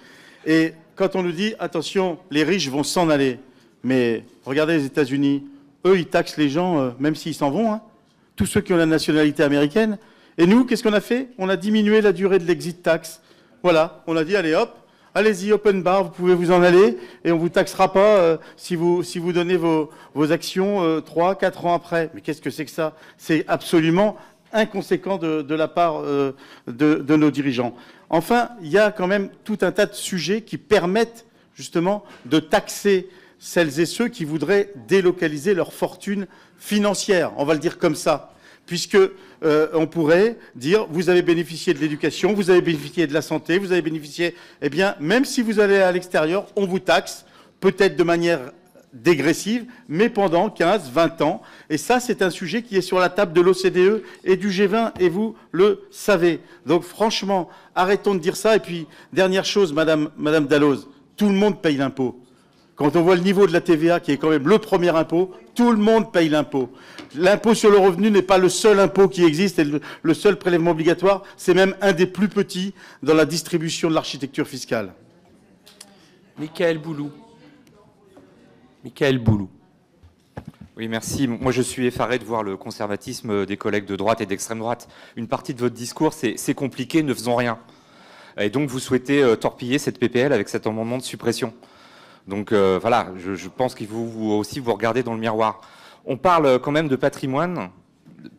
Et quand on nous dit, attention, les riches vont s'en aller, mais regardez les États-Unis, eux, ils taxent les gens, même s'ils s'en vont, hein, tous ceux qui ont la nationalité américaine. Et nous, qu'est-ce qu'on a fait? On a diminué la durée de l'exit tax. Voilà, on a dit, allez hop, allez-y, open bar, vous pouvez vous en aller, et on ne vous taxera pas si vous donnez vos actions 3, 4 ans après. Mais qu'est-ce que c'est que ça? C'est absolument inconséquent de la part de nos dirigeants. Enfin, il y a quand même tout un tas de sujets qui permettent justement de taxer celles et ceux qui voudraient délocaliser leur fortune financière, on va le dire comme ça, puisque on pourrait dire, vous avez bénéficié de l'éducation, vous avez bénéficié de la santé, vous avez bénéficié, eh bien, même si vous allez à l'extérieur, on vous taxe, peut-être de manière dégressive, mais pendant 15, 20 ans. Et ça, c'est un sujet qui est sur la table de l'OCDE et du G20, et vous le savez. Donc franchement, arrêtons de dire ça. Et puis, dernière chose, Madame Dalloz, tout le monde paye l'impôt. Quand on voit le niveau de la TVA, qui est quand même le premier impôt, tout le monde paye l'impôt. L'impôt sur le revenu n'est pas le seul impôt qui existe et le seul prélèvement obligatoire, c'est même un des plus petits dans la distribution de l'architecture fiscale.
Michaël Boulou. Michaël Boulou.
Oui, merci. Moi, je suis effaré de voir le conservatisme des collègues de droite et d'extrême droite. Une partie de votre discours, c'est compliqué, ne faisons rien. Et donc, vous souhaitez torpiller cette PPL avec cet amendement de suppression. Donc, voilà, je pense qu'il faut aussi vous regarder dans le miroir. On parle quand même de patrimoine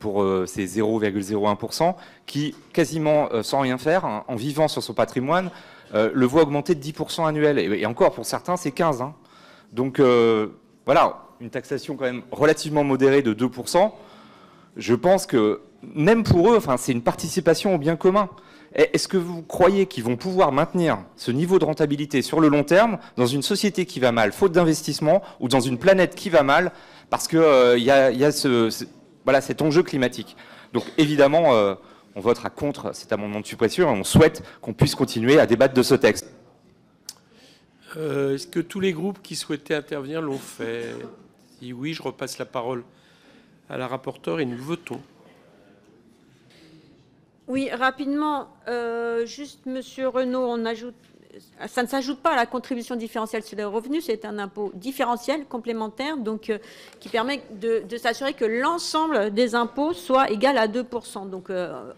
pour ces 0,01% qui, quasiment sans rien faire, hein, en vivant sur son patrimoine, le voit augmenter de 10% annuel. Et encore, pour certains, c'est 15%. Hein. Donc, voilà, une taxation quand même relativement modérée de 2%. Je pense que, même pour eux, enfin, c'est une participation au bien commun. Est-ce que vous croyez qu'ils vont pouvoir maintenir ce niveau de rentabilité sur le long terme dans une société qui va mal, faute d'investissement, ou dans une planète qui va mal, parce qu'il y a voilà, cet enjeu climatique. Donc, évidemment, on votera contre cet amendement de suppression et on souhaite qu'on puisse continuer à débattre de ce texte.
Est-ce que tous les groupes qui souhaitaient intervenir l'ont fait? Si oui, je repasse la parole à la rapporteure et nous votons.
Oui, rapidement, juste Monsieur Renaud, ça ne s'ajoute pas à la contribution différentielle sur les revenus, c'est un impôt différentiel, complémentaire, donc qui permet de s'assurer que l'ensemble des impôts soit égal à 2%. Donc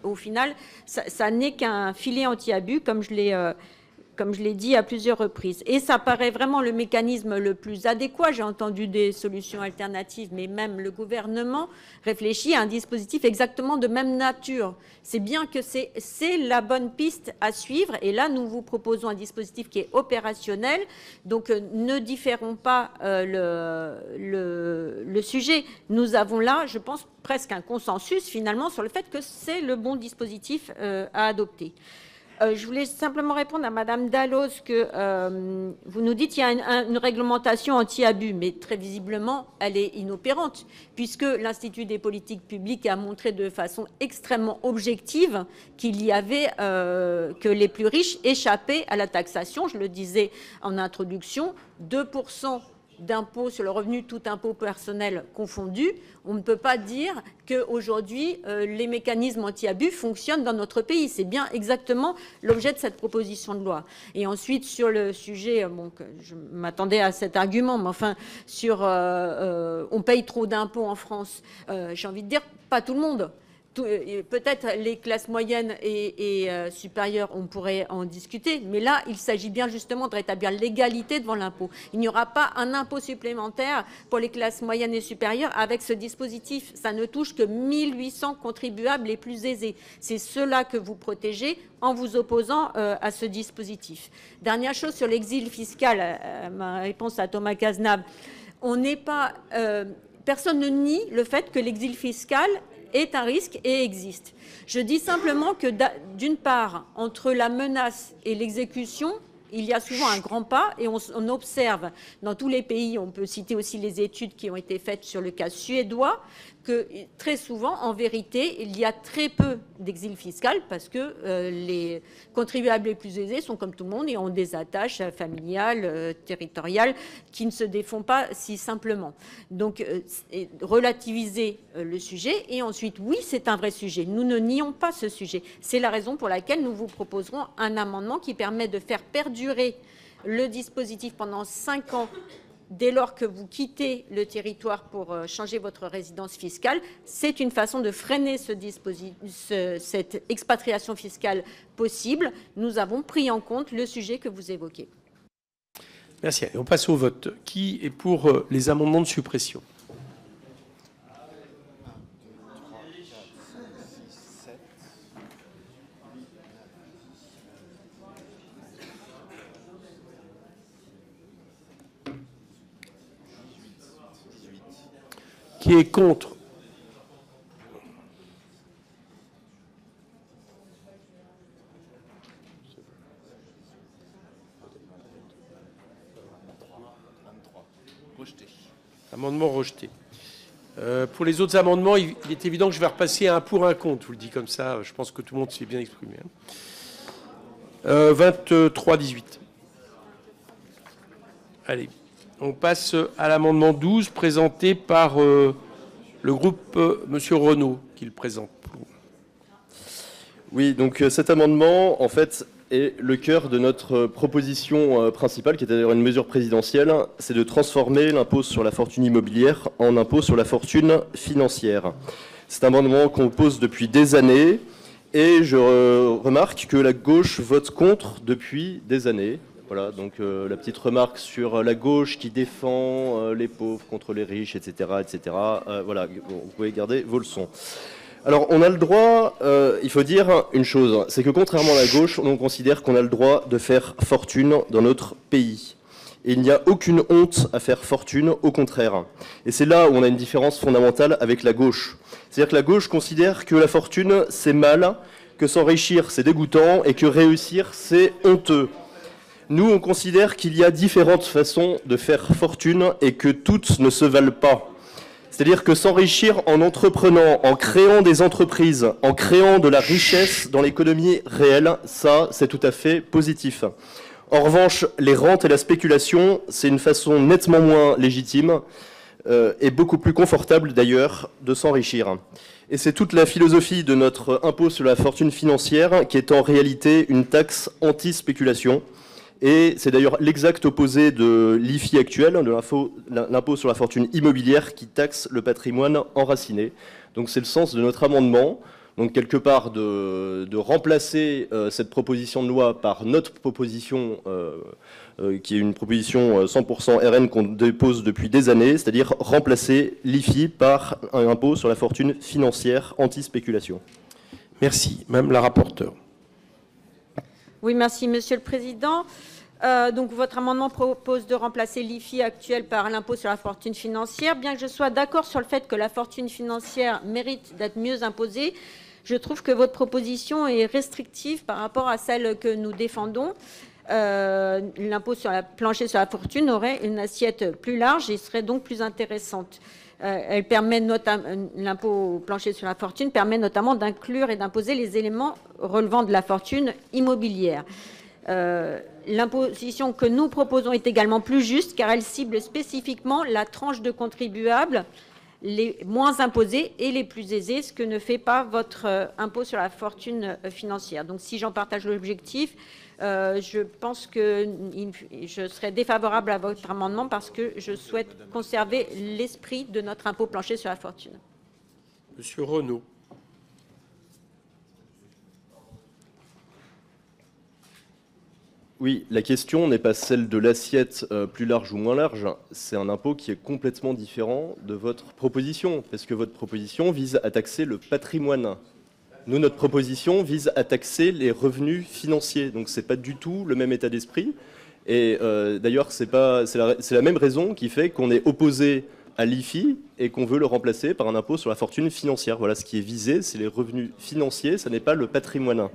au final, ça n'est qu'un filet anti-abus, comme je l'ai dit à plusieurs reprises. Et ça paraît vraiment le mécanisme le plus adéquat. J'ai entendu des solutions alternatives, mais même le gouvernement réfléchit à un dispositif exactement de même nature. C'est bien que c'est la bonne piste à suivre. Et là, nous vous proposons un dispositif qui est opérationnel. Donc, ne différons pas le sujet. Nous avons là, je pense, presque un consensus, finalement, sur le fait que c'est le bon dispositif à adopter. Je voulais simplement répondre à Madame Dalloz que vous nous dites qu'il y a une réglementation anti-abus, mais très visiblement, elle est inopérante, puisque l'Institut des politiques publiques a montré de façon extrêmement objective qu'il y avait que les plus riches échappaient à la taxation. Je le disais en introduction, 2% d'impôt sur le revenu, tout impôt personnel confondu. On ne peut pas dire qu'aujourd'hui, les mécanismes anti-abus fonctionnent dans notre pays. C'est bien exactement l'objet de cette proposition de loi. Et ensuite, sur le sujet, bon, je m'attendais à cet argument, mais enfin, sur on paye trop d'impôts en France, j'ai envie de dire, pas tout le monde. Peut-être les classes moyennes et supérieures, on pourrait en discuter, mais là, il s'agit bien justement de rétablir l'égalité devant l'impôt. Il n'y aura pas un impôt supplémentaire pour les classes moyennes et supérieures avec ce dispositif. Ça ne touche que 1800 contribuables les plus aisés. C'est ceux-là que vous protégez en vous opposant à ce dispositif. Dernière chose sur l'exil fiscal, ma réponse à Thomas Cazenave. On n'est pas... personne ne nie le fait que l'exil fiscal est un risque et existe. Je dis simplement que, d'une part, entre la menace et l'exécution, il y a souvent un grand pas et on observe dans tous les pays, on peut citer aussi les études qui ont été faites sur le cas suédois, que très souvent, en vérité, il y a très peu d'exil fiscal parce que les contribuables les plus aisés sont comme tout le monde et ont des attaches familiales, territoriales qui ne se défont pas si simplement. Donc, relativiser le sujet et ensuite, oui, c'est un vrai sujet. Nous ne nions pas ce sujet. C'est la raison pour laquelle nous vous proposerons un amendement qui permet de faire perdurer le dispositif pendant 5 ans dès lors que vous quittez le territoire pour changer votre résidence fiscale. C'est une façon de freiner cette expatriation fiscale possible. Nous avons pris en compte le sujet que vous évoquez.
Merci. Et on passe au vote. Qui est pour les amendements de suppression ? Qui est contre?
Rejeté.
Amendement rejeté. Pour les autres amendements, il est évident que je vais repasser un pour un contre. Je vous le dis comme ça, je pense que tout le monde s'est bien exprimé. 23-18. Allez, on passe à l'amendement 12 présenté par le groupe Monsieur Renaud, qui le présente.
Oui, donc cet amendement, en fait, est le cœur de notre proposition principale, qui est d'ailleurs une mesure présidentielle, c'est de transformer l'impôt sur la fortune immobilière en impôt sur la fortune financière. C'est un amendement qu'on pose depuis des années, et je remarque que la gauche vote contre depuis des années. Voilà, donc la petite remarque sur la gauche qui défend les pauvres contre les riches, etc., etc. Voilà, vous pouvez garder vos leçons. Alors, on a le droit, il faut dire une chose, c'est que contrairement à la gauche, on considère qu'on a le droit de faire fortune dans notre pays. Et il n'y a aucune honte à faire fortune, au contraire. Et c'est là où on a une différence fondamentale avec la gauche. C'est-à-dire que la gauche considère que la fortune, c'est mal, que s'enrichir, c'est dégoûtant, et que réussir, c'est honteux. Nous, on considère qu'il y a différentes façons de faire fortune et que toutes ne se valent pas. C'est-à-dire que s'enrichir en entreprenant, en créant des entreprises, en créant de la richesse dans l'économie réelle, ça, c'est tout à fait positif. En revanche, les rentes et la spéculation, c'est une façon nettement moins légitime et beaucoup plus confortable d'ailleurs de s'enrichir. Et c'est toute la philosophie de notre impôt sur la fortune financière qui est en réalité une taxe anti-spéculation. Et c'est d'ailleurs l'exact opposé de l'IFI actuel, de l'impôt sur la fortune immobilière qui taxe le patrimoine enraciné. Donc c'est le sens de notre amendement, donc quelque part de remplacer cette proposition de loi par notre proposition, qui est une proposition 100% RN qu'on dépose depuis des années, c'est-à-dire remplacer l'IFI par un impôt sur la fortune financière anti-spéculation.
Merci. Madame la rapporteure.
Oui, merci, Monsieur le Président. Donc, votre amendement propose de remplacer l'IFI actuel par l'impôt sur la fortune financière. Bien que je sois d'accord sur le fait que la fortune financière mérite d'être mieux imposée, je trouve que votre proposition est restrictive par rapport à celle que nous défendons. L'impôt sur la plancher sur la fortune aurait une assiette plus large et serait donc plus intéressante. Elle permet l'impôt plancher sur la fortune permet notamment d'inclure et d'imposer les éléments relevant de la fortune immobilière. L'imposition que nous proposons est également plus juste car elle cible spécifiquement la tranche de contribuables les moins imposés et les plus aisés, ce que ne fait pas votre impôt sur la fortune financière. Donc si j'en partage l'objectif, je pense que je serai défavorable à votre amendement parce que je souhaite conserver l'esprit de notre impôt plancher sur la fortune.
Monsieur Renaud.
Oui, la question n'est pas celle de l'assiette plus large ou moins large, c'est un impôt qui est complètement différent de votre proposition, parce que votre proposition vise à taxer le patrimoine. Nous, notre proposition vise à taxer les revenus financiers, donc ce n'est pas du tout le même état d'esprit. Et d'ailleurs, c'est la même raison qui fait qu'on est opposé à l'IFI et qu'on veut le remplacer par un impôt sur la fortune financière. Voilà, ce qui est visé, c'est les revenus financiers, ce n'est pas le patrimoine.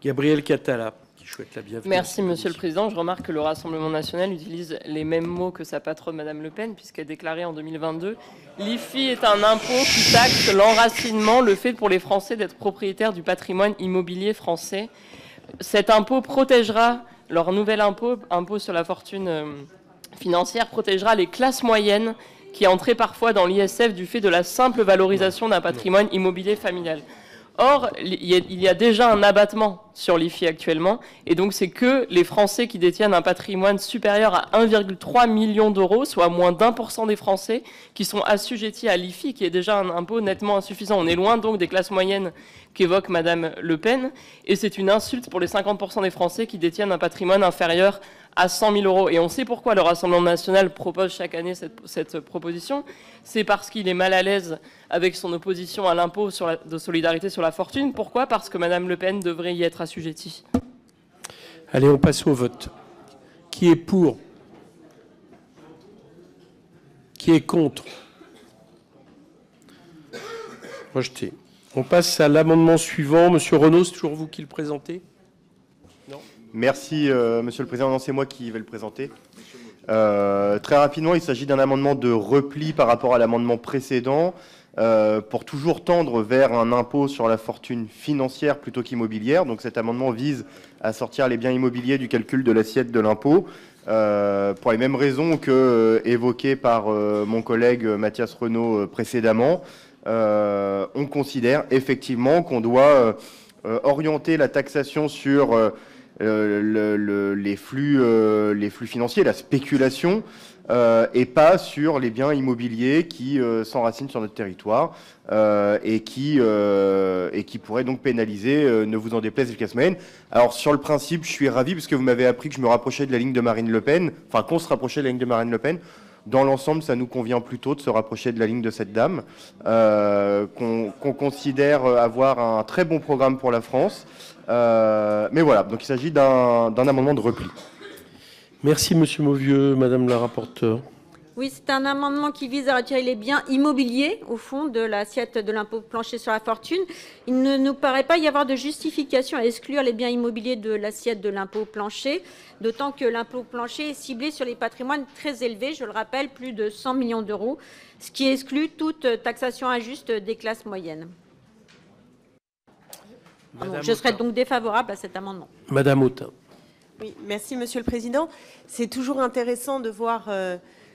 Gabriel Catala, qui souhaite la bienvenue.
Merci, Monsieur le Président. Je remarque que le Rassemblement national utilise les mêmes mots que sa patronne, Madame Le Pen, puisqu'elle déclarait en 2022 « L'IFI est un impôt qui taxe l'enracinement, le fait pour les Français d'être propriétaires du patrimoine immobilier français. Cet impôt protégera, leur nouvel impôt sur la fortune financière, protégera les classes moyennes qui entraient parfois dans l'ISF du fait de la simple valorisation d'un patrimoine immobilier familial. » Or, il y a déjà un abattement sur l'IFI actuellement, et donc c'est que les Français qui détiennent un patrimoine supérieur à 1,3 million d'euros, soit moins d'1% des Français, qui sont assujettis à l'IFI, qui est déjà un impôt nettement insuffisant. On est loin donc des classes moyennes qu'évoque Madame Le Pen, et c'est une insulte pour les 50% des Français qui détiennent un patrimoine inférieur à 100 000 euros. Et on sait pourquoi le Rassemblement national propose chaque année cette proposition. C'est parce qu'il est mal à l'aise avec son opposition à l'impôt de solidarité sur la fortune. Pourquoi? Parce que Madame Le Pen devrait y être assujettie.
Allez, on passe au vote. Qui est pour? Qui est contre? Rejeté. On passe à l'amendement suivant. Monsieur Renaud, c'est toujours vous qui le présentez?
Merci, Monsieur le Président. Non, c'est moi qui vais le présenter.
Très rapidement, il s'agit d'un amendement de repli par rapport à l'amendement précédent, pour toujours tendre vers un impôt sur la fortune financière plutôt qu'immobilière. Donc cet amendement vise à sortir les biens immobiliers du calcul de l'assiette de l'impôt, pour les mêmes raisons que évoquées par mon collègue Mathias Renaud précédemment. On considère effectivement qu'on doit orienter la taxation sur les flux financiers, la spéculation, et pas sur les biens immobiliers qui s'enracinent sur notre territoire et qui pourraient donc pénaliser, ne vous en déplaise, Lucas Mohen. Alors sur le principe, je suis ravi parce que vous m'avez appris que je me rapprochais de la ligne de Marine Le Pen, enfin qu'on se rapprochait de la ligne de Marine Le Pen. Dans l'ensemble, ça nous convient plutôt de se rapprocher de la ligne de cette dame, qu'on considère avoir un très bon programme pour la France. Mais voilà, donc il s'agit d'un amendement de repli.
Merci, Monsieur Mauvieux. Madame la rapporteure.
Oui, c'est un amendement qui vise à retirer les biens immobiliers, au fond, de l'assiette de l'impôt plancher sur la fortune. Il ne nous paraît pas y avoir de justification à exclure les biens immobiliers de l'assiette de l'impôt plancher, d'autant que l'impôt plancher est ciblé sur les patrimoines très élevés, je le rappelle, plus de 100 millions d'euros, ce qui exclut toute taxation injuste des classes moyennes. Je serai donc défavorable à cet amendement.
Madame Autain.
Oui, merci Monsieur le Président. C'est toujours intéressant de voir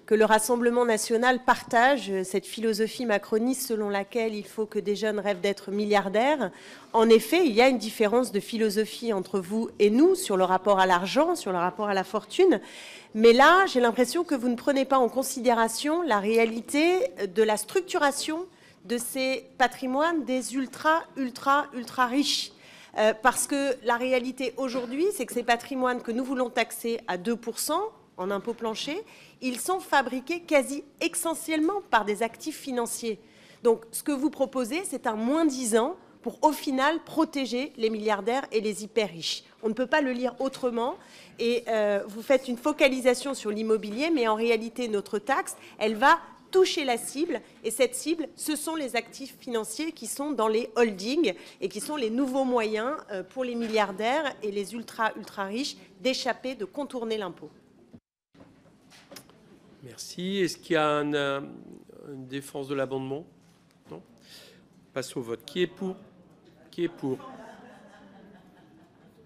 que le Rassemblement national partage cette philosophie macroniste selon laquelle il faut que des jeunes rêvent d'être milliardaires. En effet, il y a une différence de philosophie entre vous et nous sur le rapport à l'argent, sur le rapport à la fortune. Mais là, j'ai l'impression que vous ne prenez pas en considération la réalité de la structuration de ces patrimoines des ultra riches. Parce que la réalité aujourd'hui, c'est que ces patrimoines que nous voulons taxer à 2% en impôt plancher, ils sont fabriqués quasi essentiellement par des actifs financiers. Donc ce que vous proposez, c'est un moins-10 pour au final protéger les milliardaires et les hyper riches. On ne peut pas le lire autrement et vous faites une focalisation sur l'immobilier, mais en réalité notre taxe, elle va toucher la cible, et cette cible, ce sont les actifs financiers qui sont dans les holdings et qui sont les nouveaux moyens pour les milliardaires et les ultra riches d'échapper, de contourner l'impôt.
Merci. Est-ce qu'il y a une défense de l'amendement? Non. Passe au vote. Qui est pour? Qui est pour?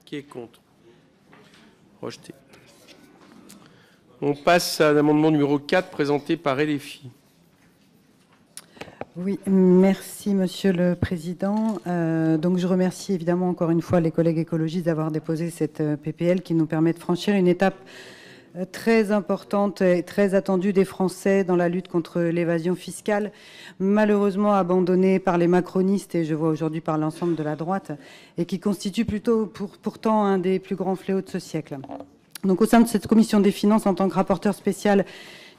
Qui est contre? Rejeté. On passe à l'amendement numéro 4 présenté par LFI.
Oui, merci Monsieur le Président. Donc je remercie évidemment encore une fois les collègues écologistes d'avoir déposé cette PPL qui nous permet de franchir une étape très importante et très attendue des Français dans la lutte contre l'évasion fiscale, malheureusement abandonnée par les macronistes et je vois aujourd'hui par l'ensemble de la droite, et qui constitue pourtant un des plus grands fléaux de ce siècle. Donc, au sein de cette commission des finances, en tant que rapporteur spécial,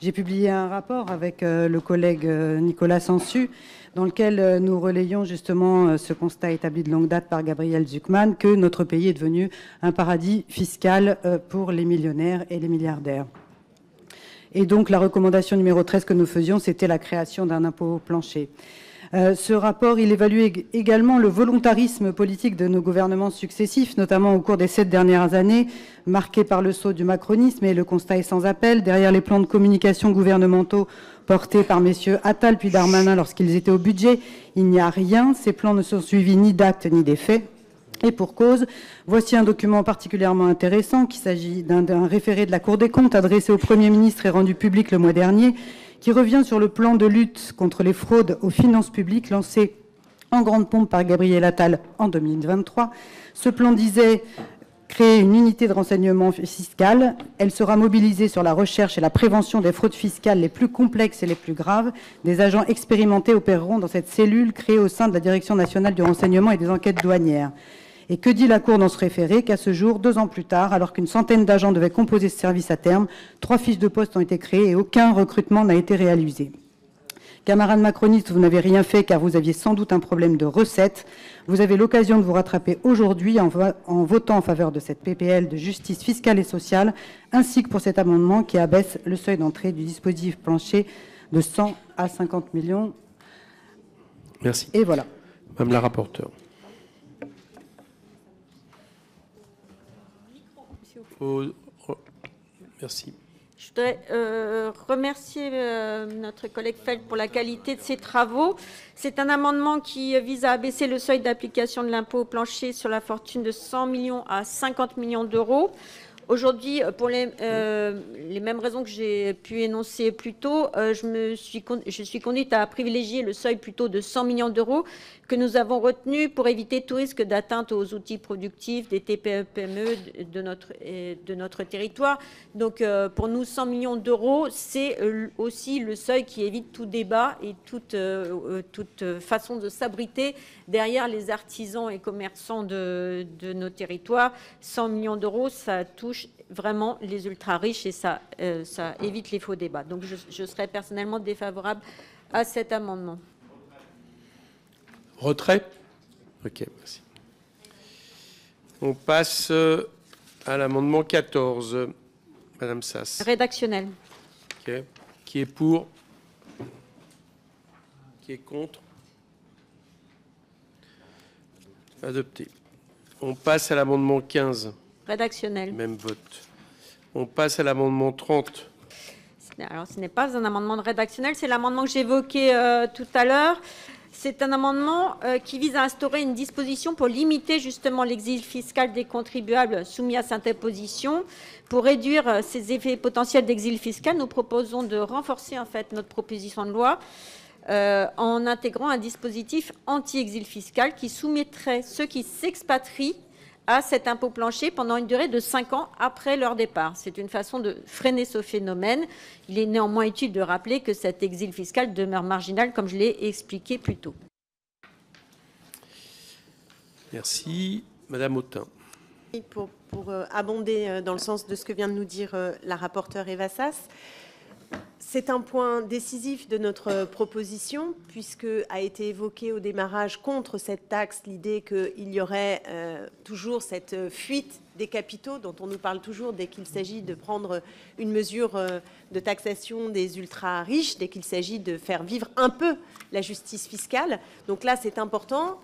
j'ai publié un rapport avec le collègue Nicolas Sansu, dans lequel nous relayons justement ce constat établi de longue date par Gabriel Zucman, que notre pays est devenu un paradis fiscal pour les millionnaires et les milliardaires. Et donc, la recommandation numéro 13 que nous faisions, c'était la création d'un impôt plancher. Ce rapport, il évalue également le volontarisme politique de nos gouvernements successifs, notamment au cours des 7 dernières années, marqués par le sceau du macronisme, et le constat est sans appel. Derrière les plans de communication gouvernementaux portés par messieurs Attal puis Darmanin lorsqu'ils étaient au budget, il n'y a rien. Ces plans ne sont suivis ni d'actes ni d'effets. Et pour cause, voici un document particulièrement intéressant, qu'il s'agit d'un référé de la Cour des comptes adressé au Premier ministre et rendu public le mois dernier, qui revient sur le plan de lutte contre les fraudes aux finances publiques lancé en grande pompe par Gabriel Attal en 2023. Ce plan disait créer une unité de renseignement fiscal. Elle sera mobilisée sur la recherche et la prévention des fraudes fiscales les plus complexes et les plus graves. Des agents expérimentés opéreront dans cette cellule créée au sein de la Direction nationale du renseignement et des enquêtes douanières. Et que dit la Cour dans ce référé? Qu'à ce jour, 2 ans plus tard, alors qu'une centaine d'agents devaient composer ce service à terme, 3 fiches de poste ont été créées et aucun recrutement n'a été réalisé. Camarades macronistes, vous n'avez rien fait car vous aviez sans doute un problème de recettes. Vous avez l'occasion de vous rattraper aujourd'hui en votant en faveur de cette PPL de justice fiscale et sociale, ainsi que pour cet amendement qui abaisse le seuil d'entrée du dispositif plancher de 100 à 50 millions.
Merci.
Et voilà.
Madame la rapporteure. Merci.
Je voudrais remercier notre collègue Feld pour la qualité de ses travaux. C'est un amendement qui vise à abaisser le seuil d'application de l'impôt au plancher sur la fortune de 100 millions à 50 millions d'euros. Aujourd'hui, pour les mêmes raisons que j'ai pu énoncer plus tôt, je suis conduite à privilégier le seuil plutôt de 100 millions d'euros que nous avons retenu pour éviter tout risque d'atteinte aux outils productifs des TPE-PME de notre territoire. Donc, pour nous, 100 millions d'euros, c'est aussi le seuil qui évite tout débat et toute façon de s'abriter derrière les artisans et commerçants de nos territoires. 100 millions d'euros, ça touche vraiment les ultra-riches et ça évite les faux débats. Donc, je serais personnellement défavorable à cet amendement.
Retrait? Ok, merci. On passe à l'amendement 14. Madame Sass.
Rédactionnel.
Ok. Qui est pour? Qui est contre? Adopté. On passe à l'amendement 15.
Rédactionnel.
Même vote. On passe à l'amendement 30.
Alors, ce n'est pas un amendement rédactionnel, c'est l'amendement que j'évoquais tout à l'heure. C'est un amendement qui vise à instaurer une disposition pour limiter justement l'exil fiscal des contribuables soumis à cette imposition. Pour réduire ces effets potentiels d'exil fiscal, nous proposons de renforcer en fait notre proposition de loi en intégrant un dispositif anti-exil fiscal qui soumettrait ceux qui s'expatrient à cet impôt plancher pendant une durée de 5 ans après leur départ. C'est une façon de freiner ce phénomène. Il est néanmoins utile de rappeler que cet exil fiscal demeure marginal, comme je l'ai expliqué plus tôt.
Merci. Madame Autain.
Pour abonder dans le sens de ce que vient de nous dire la rapporteure Eva Sass, c'est un point décisif de notre proposition, puisque a été évoqué au démarrage contre cette taxe l'idée qu'il y aurait toujours cette fuite des capitaux dont on nous parle toujours dès qu'il s'agit de prendre une mesure de taxation des ultra-riches, dès qu'il s'agit de faire vivre un peu la justice fiscale. Donc là, c'est important.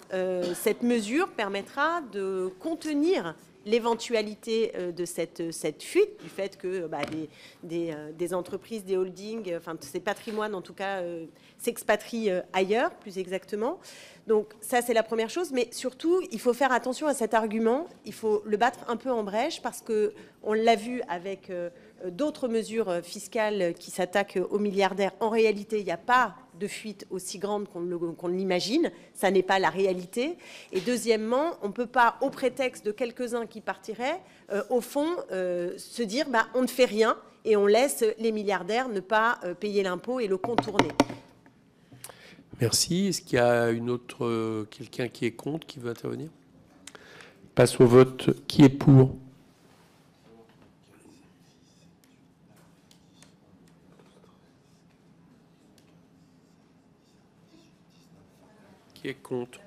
Cette mesure permettra de contenir l'éventualité de cette fuite, du fait que des entreprises, des holdings, enfin ces patrimoines en tout cas, s'expatrient ailleurs, plus exactement. Donc ça, c'est la première chose. Mais surtout, il faut faire attention à cet argument. Il faut le battre un peu en brèche parce qu'on l'a vu avec d'autres mesures fiscales qui s'attaquent aux milliardaires. En réalité, il n'y a pas de fuite aussi grande qu'on l'imagine. Ça n'est pas la réalité. Et deuxièmement, on ne peut pas, au prétexte de quelques-uns qui partiraient, au fond, se dire on ne fait rien et on laisse les milliardaires ne pas payer l'impôt et le contourner.
Merci. Est-ce qu'il y a quelqu'un qui est contre, qui veut intervenir? Passe au vote. Qui est pour? Qui est contre?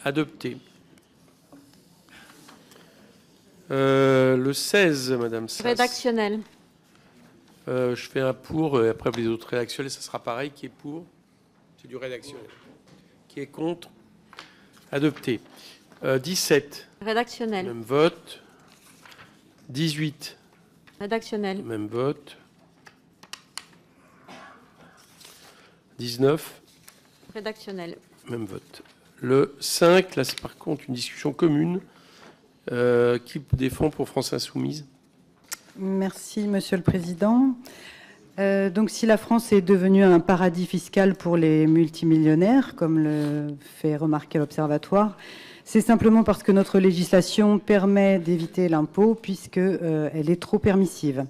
Adopté. Le 16, Madame Sass.
Rédactionnel.
Je fais un pour, et après les autres rédactionnels, ça sera pareil. Qui est pour? C'est du rédactionnel. Qui est contre? Adopté. 17.
Rédactionnel.
Même vote. 18.
Rédactionnel.
Même vote. 19.
Rédactionnel.
Même vote. Le 5, là c'est par contre une discussion commune. Qui défend pour France Insoumise?
Merci, Monsieur le Président. Donc, si la France est devenue un paradis fiscal pour les multimillionnaires, comme le fait remarquer l'Observatoire, c'est simplement parce que notre législation permet d'éviter l'impôt, puisqu'elle est trop permissive.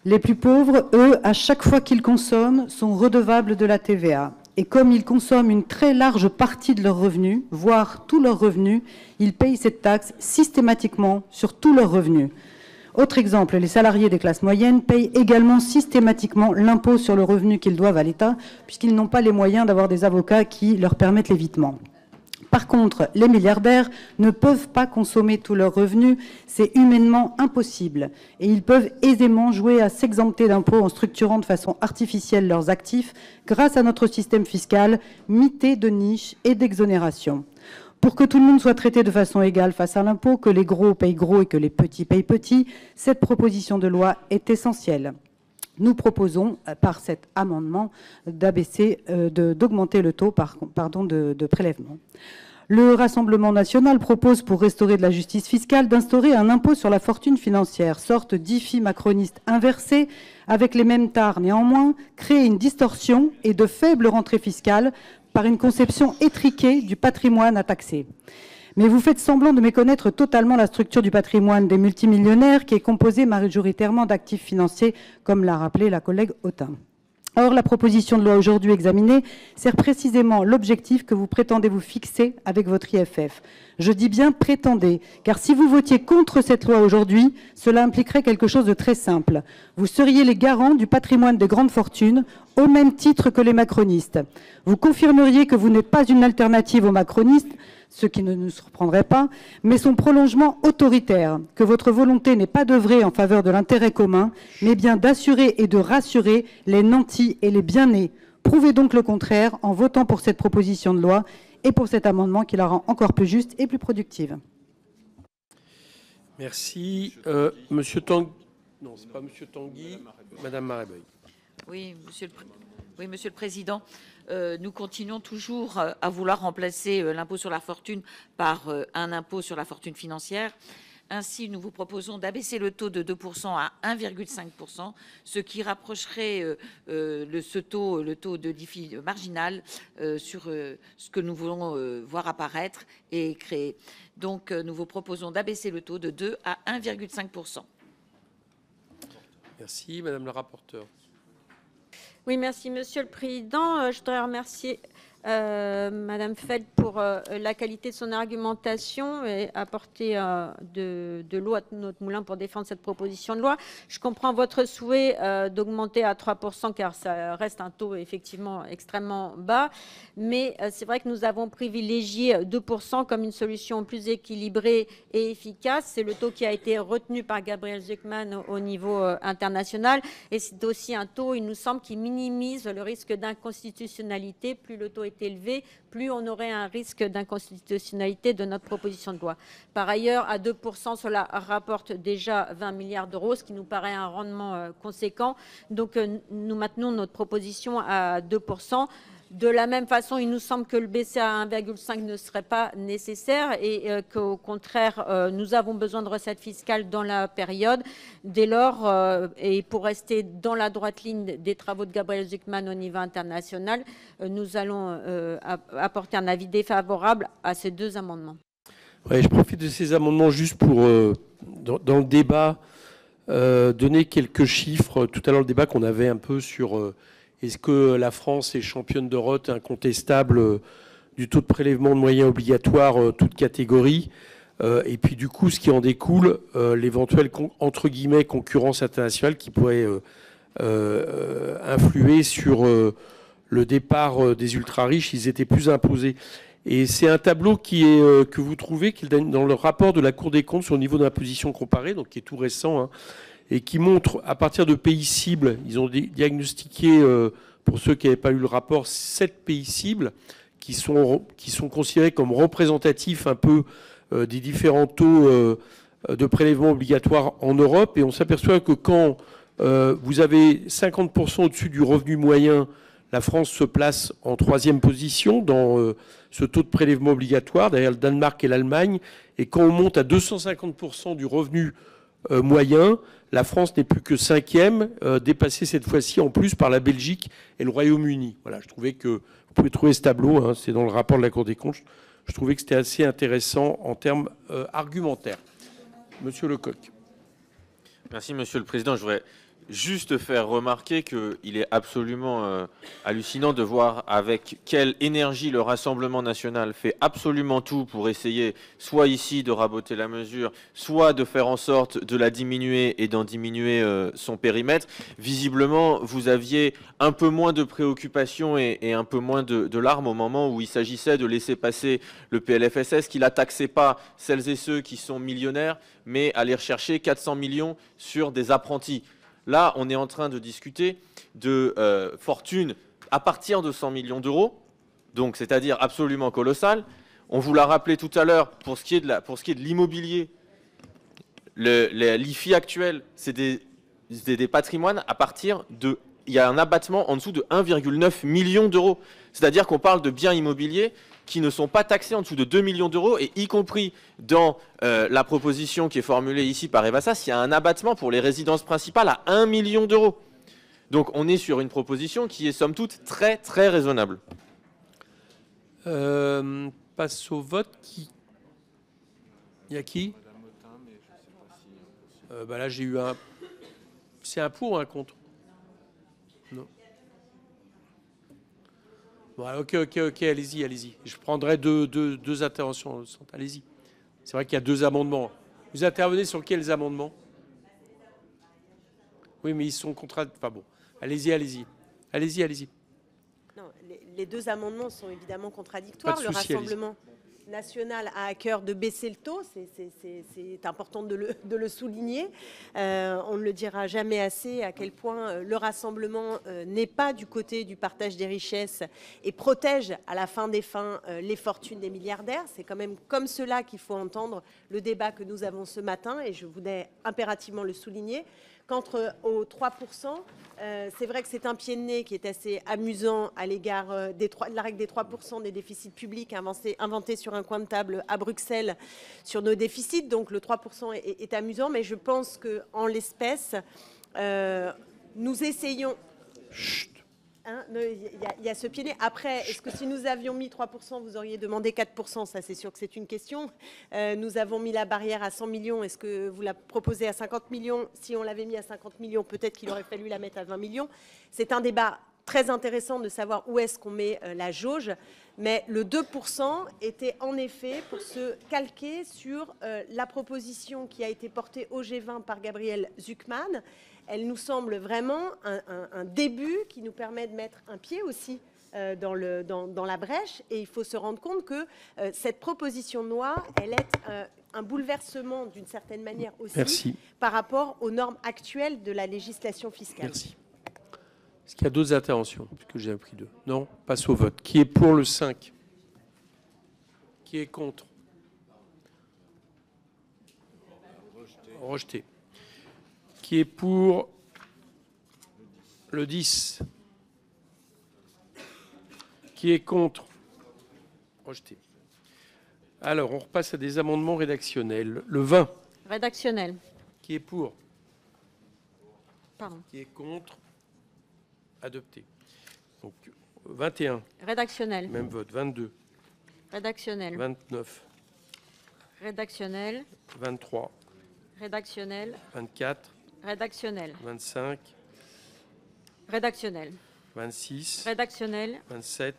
Les plus pauvres, eux, à chaque fois qu'ils consomment, sont redevables de la TVA. Et comme ils consomment une très large partie de leurs revenus, voire tous leurs revenus, ils payent cette taxe systématiquement sur tous leurs revenus. Autre exemple, les salariés des classes moyennes payent également systématiquement l'impôt sur le revenu qu'ils doivent à l'État, puisqu'ils n'ont pas les moyens d'avoir des avocats qui leur permettent l'évitement. Par contre, les milliardaires ne peuvent pas consommer tous leurs revenus, c'est humainement impossible. Et ils peuvent aisément jouer à s'exempter d'impôts en structurant de façon artificielle leurs actifs grâce à notre système fiscal mité de niches et d'exonération. Pour que tout le monde soit traité de façon égale face à l'impôt, que les gros payent gros et que les petits payent petits, cette proposition de loi est essentielle. Nous proposons, par cet amendement, d'augmenter le taux de prélèvement. Le Rassemblement national propose, pour restaurer de la justice fiscale, d'instaurer un impôt sur la fortune financière, sorte d'IFI macroniste inversé, avec les mêmes tares néanmoins, créer une distorsion et de faibles rentrées fiscales par une conception étriquée du patrimoine à taxer. Mais vous faites semblant de méconnaître totalement la structure du patrimoine des multimillionnaires qui est composée majoritairement d'actifs financiers, comme l'a rappelé la collègue Autain. Or, la proposition de loi aujourd'hui examinée sert précisément l'objectif que vous prétendez vous fixer avec votre IFF. Je dis bien prétendez, car si vous votiez contre cette loi aujourd'hui, cela impliquerait quelque chose de très simple. Vous seriez les garants du patrimoine des grandes fortunes, au même titre que les macronistes. Vous confirmeriez que vous n'êtes pas une alternative aux macronistes, ce qui ne nous surprendrait pas, mais son prolongement autoritaire, que votre volonté n'est pas d'œuvrer en faveur de l'intérêt commun, mais bien d'assurer et de rassurer les nantis et les bien-nés. Prouvez donc le contraire en votant pour cette proposition de loi et pour cet amendement qui la rend encore plus juste et plus productive.
Merci. Monsieur Tanguy. Non, c'est pas Monsieur Tanguy. Madame Maréboy.
Oui, Monsieur le Président. Nous continuons toujours à vouloir remplacer l'impôt sur la fortune par un impôt sur la fortune financière. Ainsi, nous vous proposons d'abaisser le taux de 2% à 1,5%, ce qui rapprocherait le taux de l'IFI marginal sur ce que nous voulons voir apparaître et créer. Donc, nous vous proposons d'abaisser le taux de 2 à 1,5%.
Merci. Madame la rapporteure.
Oui, merci, Monsieur le Président. Je voudrais remercier Madame Feld pour la qualité de son argumentation et apporter de l'eau à notre moulin pour défendre cette proposition de loi. Je comprends votre souhait d'augmenter à 3%, car ça reste un taux effectivement extrêmement bas. Mais c'est vrai que nous avons privilégié 2% comme une solution plus équilibrée et efficace. C'est le taux qui a été retenu par Gabriel Zucman au niveau international. Et c'est aussi un taux, il nous semble, qui minimise le risque d'inconstitutionnalité. Plus le taux est élevé, plus on aurait un risque d'inconstitutionnalité de notre proposition de loi. Par ailleurs, à 2%, cela rapporte déjà 20 milliards d'euros, ce qui nous paraît un rendement conséquent. Donc, nous maintenons notre proposition à 2%. De la même façon, il nous semble que le baisser à 1,5 ne serait pas nécessaire et qu'au contraire, nous avons besoin de recettes fiscales dans la période. Dès lors, et pour rester dans la droite ligne des travaux de Gabriel Zucman au niveau international, nous allons apporter un avis défavorable à ces deux amendements.
Ouais, je profite de ces amendements juste pour, dans le débat, donner quelques chiffres. Tout à l'heure, le débat qu'on avait un peu sur... Est-ce que la France est championne d'Europe incontestable du taux de prélèvement de moyens obligatoires, toute catégorie, et puis du coup, ce qui en découle, l'éventuelle, entre guillemets, concurrence internationale qui pourrait influer sur le départ des ultra-riches, ils étaient plus imposés. Et c'est un tableau que vous trouvez dans le rapport de la Cour des comptes sur le niveau d'imposition comparée, donc qui est tout récent, hein, et qui montre, à partir de pays cibles, ils ont diagnostiqué, pour ceux qui n'avaient pas lu le rapport, 7 pays cibles qui sont considérés comme représentatifs un peu des différents taux de prélèvement obligatoire en Europe. Et on s'aperçoit que quand vous avez 50% au-dessus du revenu moyen, la France se place en 3e position dans ce taux de prélèvement obligatoire, derrière le Danemark et l'Allemagne. Et quand on monte à 250% du revenu moyen, la France n'est plus que 5e, dépassée cette fois-ci en plus par la Belgique et le Royaume-Uni. Voilà, je trouvais que, vous pouvez trouver ce tableau, hein, c'est dans le rapport de la Cour des comptes, je trouvais que c'était assez intéressant en termes argumentaires. Monsieur Lecoq.
Merci, Monsieur le Président. Je voudrais juste faire remarquer qu'il est absolument hallucinant de voir avec quelle énergie le Rassemblement national fait absolument tout pour essayer, soit ici de raboter la mesure, soit de faire en sorte de la diminuer et d'en diminuer son périmètre. Visiblement, vous aviez un peu moins de préoccupations et un peu moins de larmes au moment où il s'agissait de laisser passer le PLFSS, qui n'attaquait pas celles et ceux qui sont millionnaires, mais aller rechercher 400 millions sur des apprentis. Là, on est en train de discuter de fortune à partir de 100 millions d'euros, donc c'est-à-dire absolument colossal. On vous l'a rappelé tout à l'heure, pour ce qui est de l'immobilier, l'IFI actuel, c'est des patrimoines à partir de... Il y a un abattement en dessous de 1,9 million d'euros. C'est-à-dire qu'on parle de biens immobiliers qui ne sont pas taxés en dessous de 2 millions d'euros, et y compris dans la proposition qui est formulée ici par Eva Sass, il y a un abattement pour les résidences principales à 1 million d'euros. Donc on est sur une proposition qui est somme toute très très raisonnable.
Passe au vote. Il y a qui? Là j'ai eu un... C'est un pour ou un contre? Non. Bon, ok, allez-y. Je prendrai deux interventions. Allez-y. C'est vrai qu'il y a deux amendements. Vous intervenez sur quels amendements? Oui, mais ils sont contraints. Enfin bon, allez-y.
Non, les deux amendements sont évidemment contradictoires. Le Rassemblement national a à cœur de baisser le taux, c'est important de le souligner. On ne le dira jamais assez à quel point le Rassemblement n'est pas du côté du partage des richesses et protège à la fin des fins les fortunes des milliardaires. C'est quand même comme cela qu'il faut entendre le débat que nous avons ce matin, et je voudrais impérativement le souligner. Quant aux 3%, c'est vrai que c'est un pied de nez qui est assez amusant à l'égard de la règle des 3% des déficits publics inventés sur un coin de table à Bruxelles sur nos déficits. Donc le 3% est amusant, mais je pense qu'en l'espèce, nous essayons... Chut. Il y a ce pied de nez. Après, est-ce que si nous avions mis 3%, vous auriez demandé 4%? Ça, c'est sûr que c'est une question. Nous avons mis la barrière à 100 millions. Est-ce que vous la proposez à 50 millions? Si on l'avait mis à 50 millions, peut-être qu'il aurait fallu la mettre à 20 millions. C'est un débat très intéressant de savoir où est-ce qu'on met la jauge. Mais le 2% était en effet pour se calquer sur la proposition qui a été portée au G20 par Gabriel Zucman. Elle nous semble vraiment un début qui nous permet de mettre un pied aussi dans la brèche. Et il faut se rendre compte que cette proposition de loi, elle est un bouleversement d'une certaine manière aussi par rapport aux normes actuelles de la législation fiscale.
Merci. Est-ce qu'il y a d'autres interventions? Puisque j'ai appris deux. Non, passe au vote. Qui est pour le 5? Qui est contre? Rejeté. Qui est pour le 10? Qui est contre? Rejeté. Alors, on repasse à des amendements rédactionnels. Le 20.
Rédactionnel.
Qui est pour?
Pardon.
Qui est contre? Adopté. Donc, 21.
Rédactionnel.
Même vote. 22.
Rédactionnel.
29.
Rédactionnel.
23.
Rédactionnel.
24.
Rédactionnel.
25.
Rédactionnel.
26.
Rédactionnel.
27.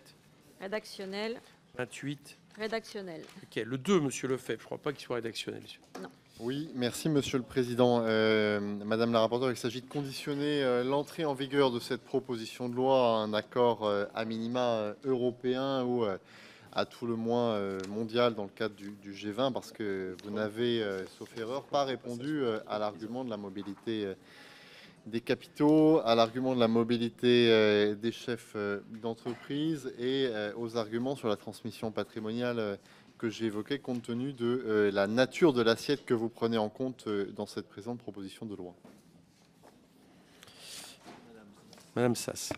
Rédactionnel.
28.
Rédactionnel.
Ok, le 2, monsieur Lefebvre, je ne crois pas qu'il soit rédactionnel.
Non.
Oui, merci Monsieur le Président. Madame la rapporteure, il s'agit de conditionner l'entrée en vigueur de cette proposition de loi à un accord à minima européen ou à tout le moins mondial dans le cadre du G20, parce que vous n'avez, sauf erreur, pas répondu à l'argument de la mobilité des capitaux, à l'argument de la mobilité des chefs d'entreprise et aux arguments sur la transmission patrimoniale que j'ai évoqué, compte tenu de la nature de l'assiette que vous prenez en compte dans cette présente proposition de loi.
Madame Sass.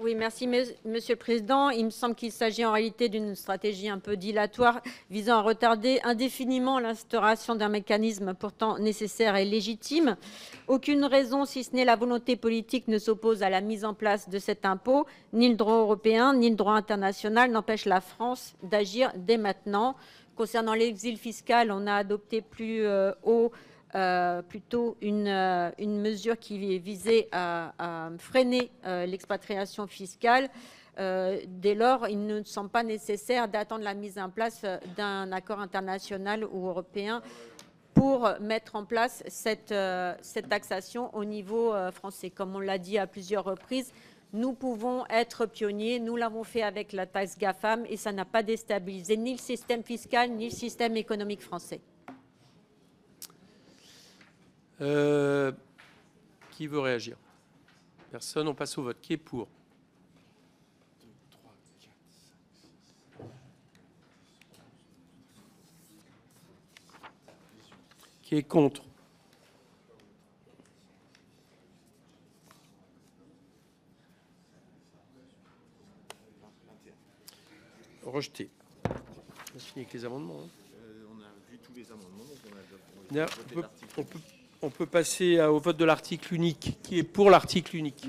Oui, merci, Monsieur le Président. Il me semble qu'il s'agit en réalité d'une stratégie un peu dilatoire visant à retarder indéfiniment l'instauration d'un mécanisme pourtant nécessaire et légitime. Aucune raison, si ce n'est la volonté politique, ne s'oppose à la mise en place de cet impôt. Ni le droit européen, ni le droit international n'empêche la France d'agir dès maintenant. Concernant l'exil fiscal, on a adopté plus haut plutôt une mesure qui visait à freiner l'expatriation fiscale. Dès lors, il ne semble pas nécessaire d'attendre la mise en place d'un accord international ou européen pour mettre en place cette taxation au niveau français. Comme on l'a dit à plusieurs reprises, nous pouvons être pionniers. Nous l'avons fait avec la taxe GAFAM et ça n'a pas déstabilisé ni le système fiscal ni le système économique français.
Qui veut réagir? Personne, on passe au vote. Qui est pour? Qui est contre? Rejeté. On a fini avec les amendements.
On a vu tous les amendements.
On peut passer au vote de l'article unique. Qui est pour l'article unique?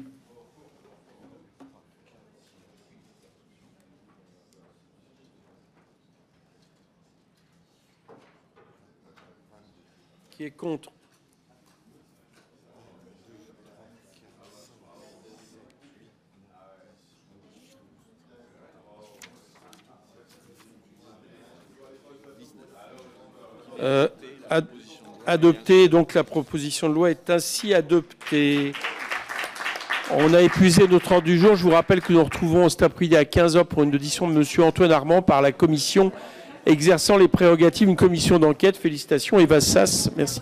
Qui est contre? Adopté, donc la proposition de loi est ainsi adoptée. On a épuisé notre ordre du jour. Je vous rappelle que nous nous retrouvons cet après-midi à 15h pour une audition de M. Antoine Armand par la commission exerçant les prérogatives d'une commission d'enquête. Félicitations, Eva Sass. Merci.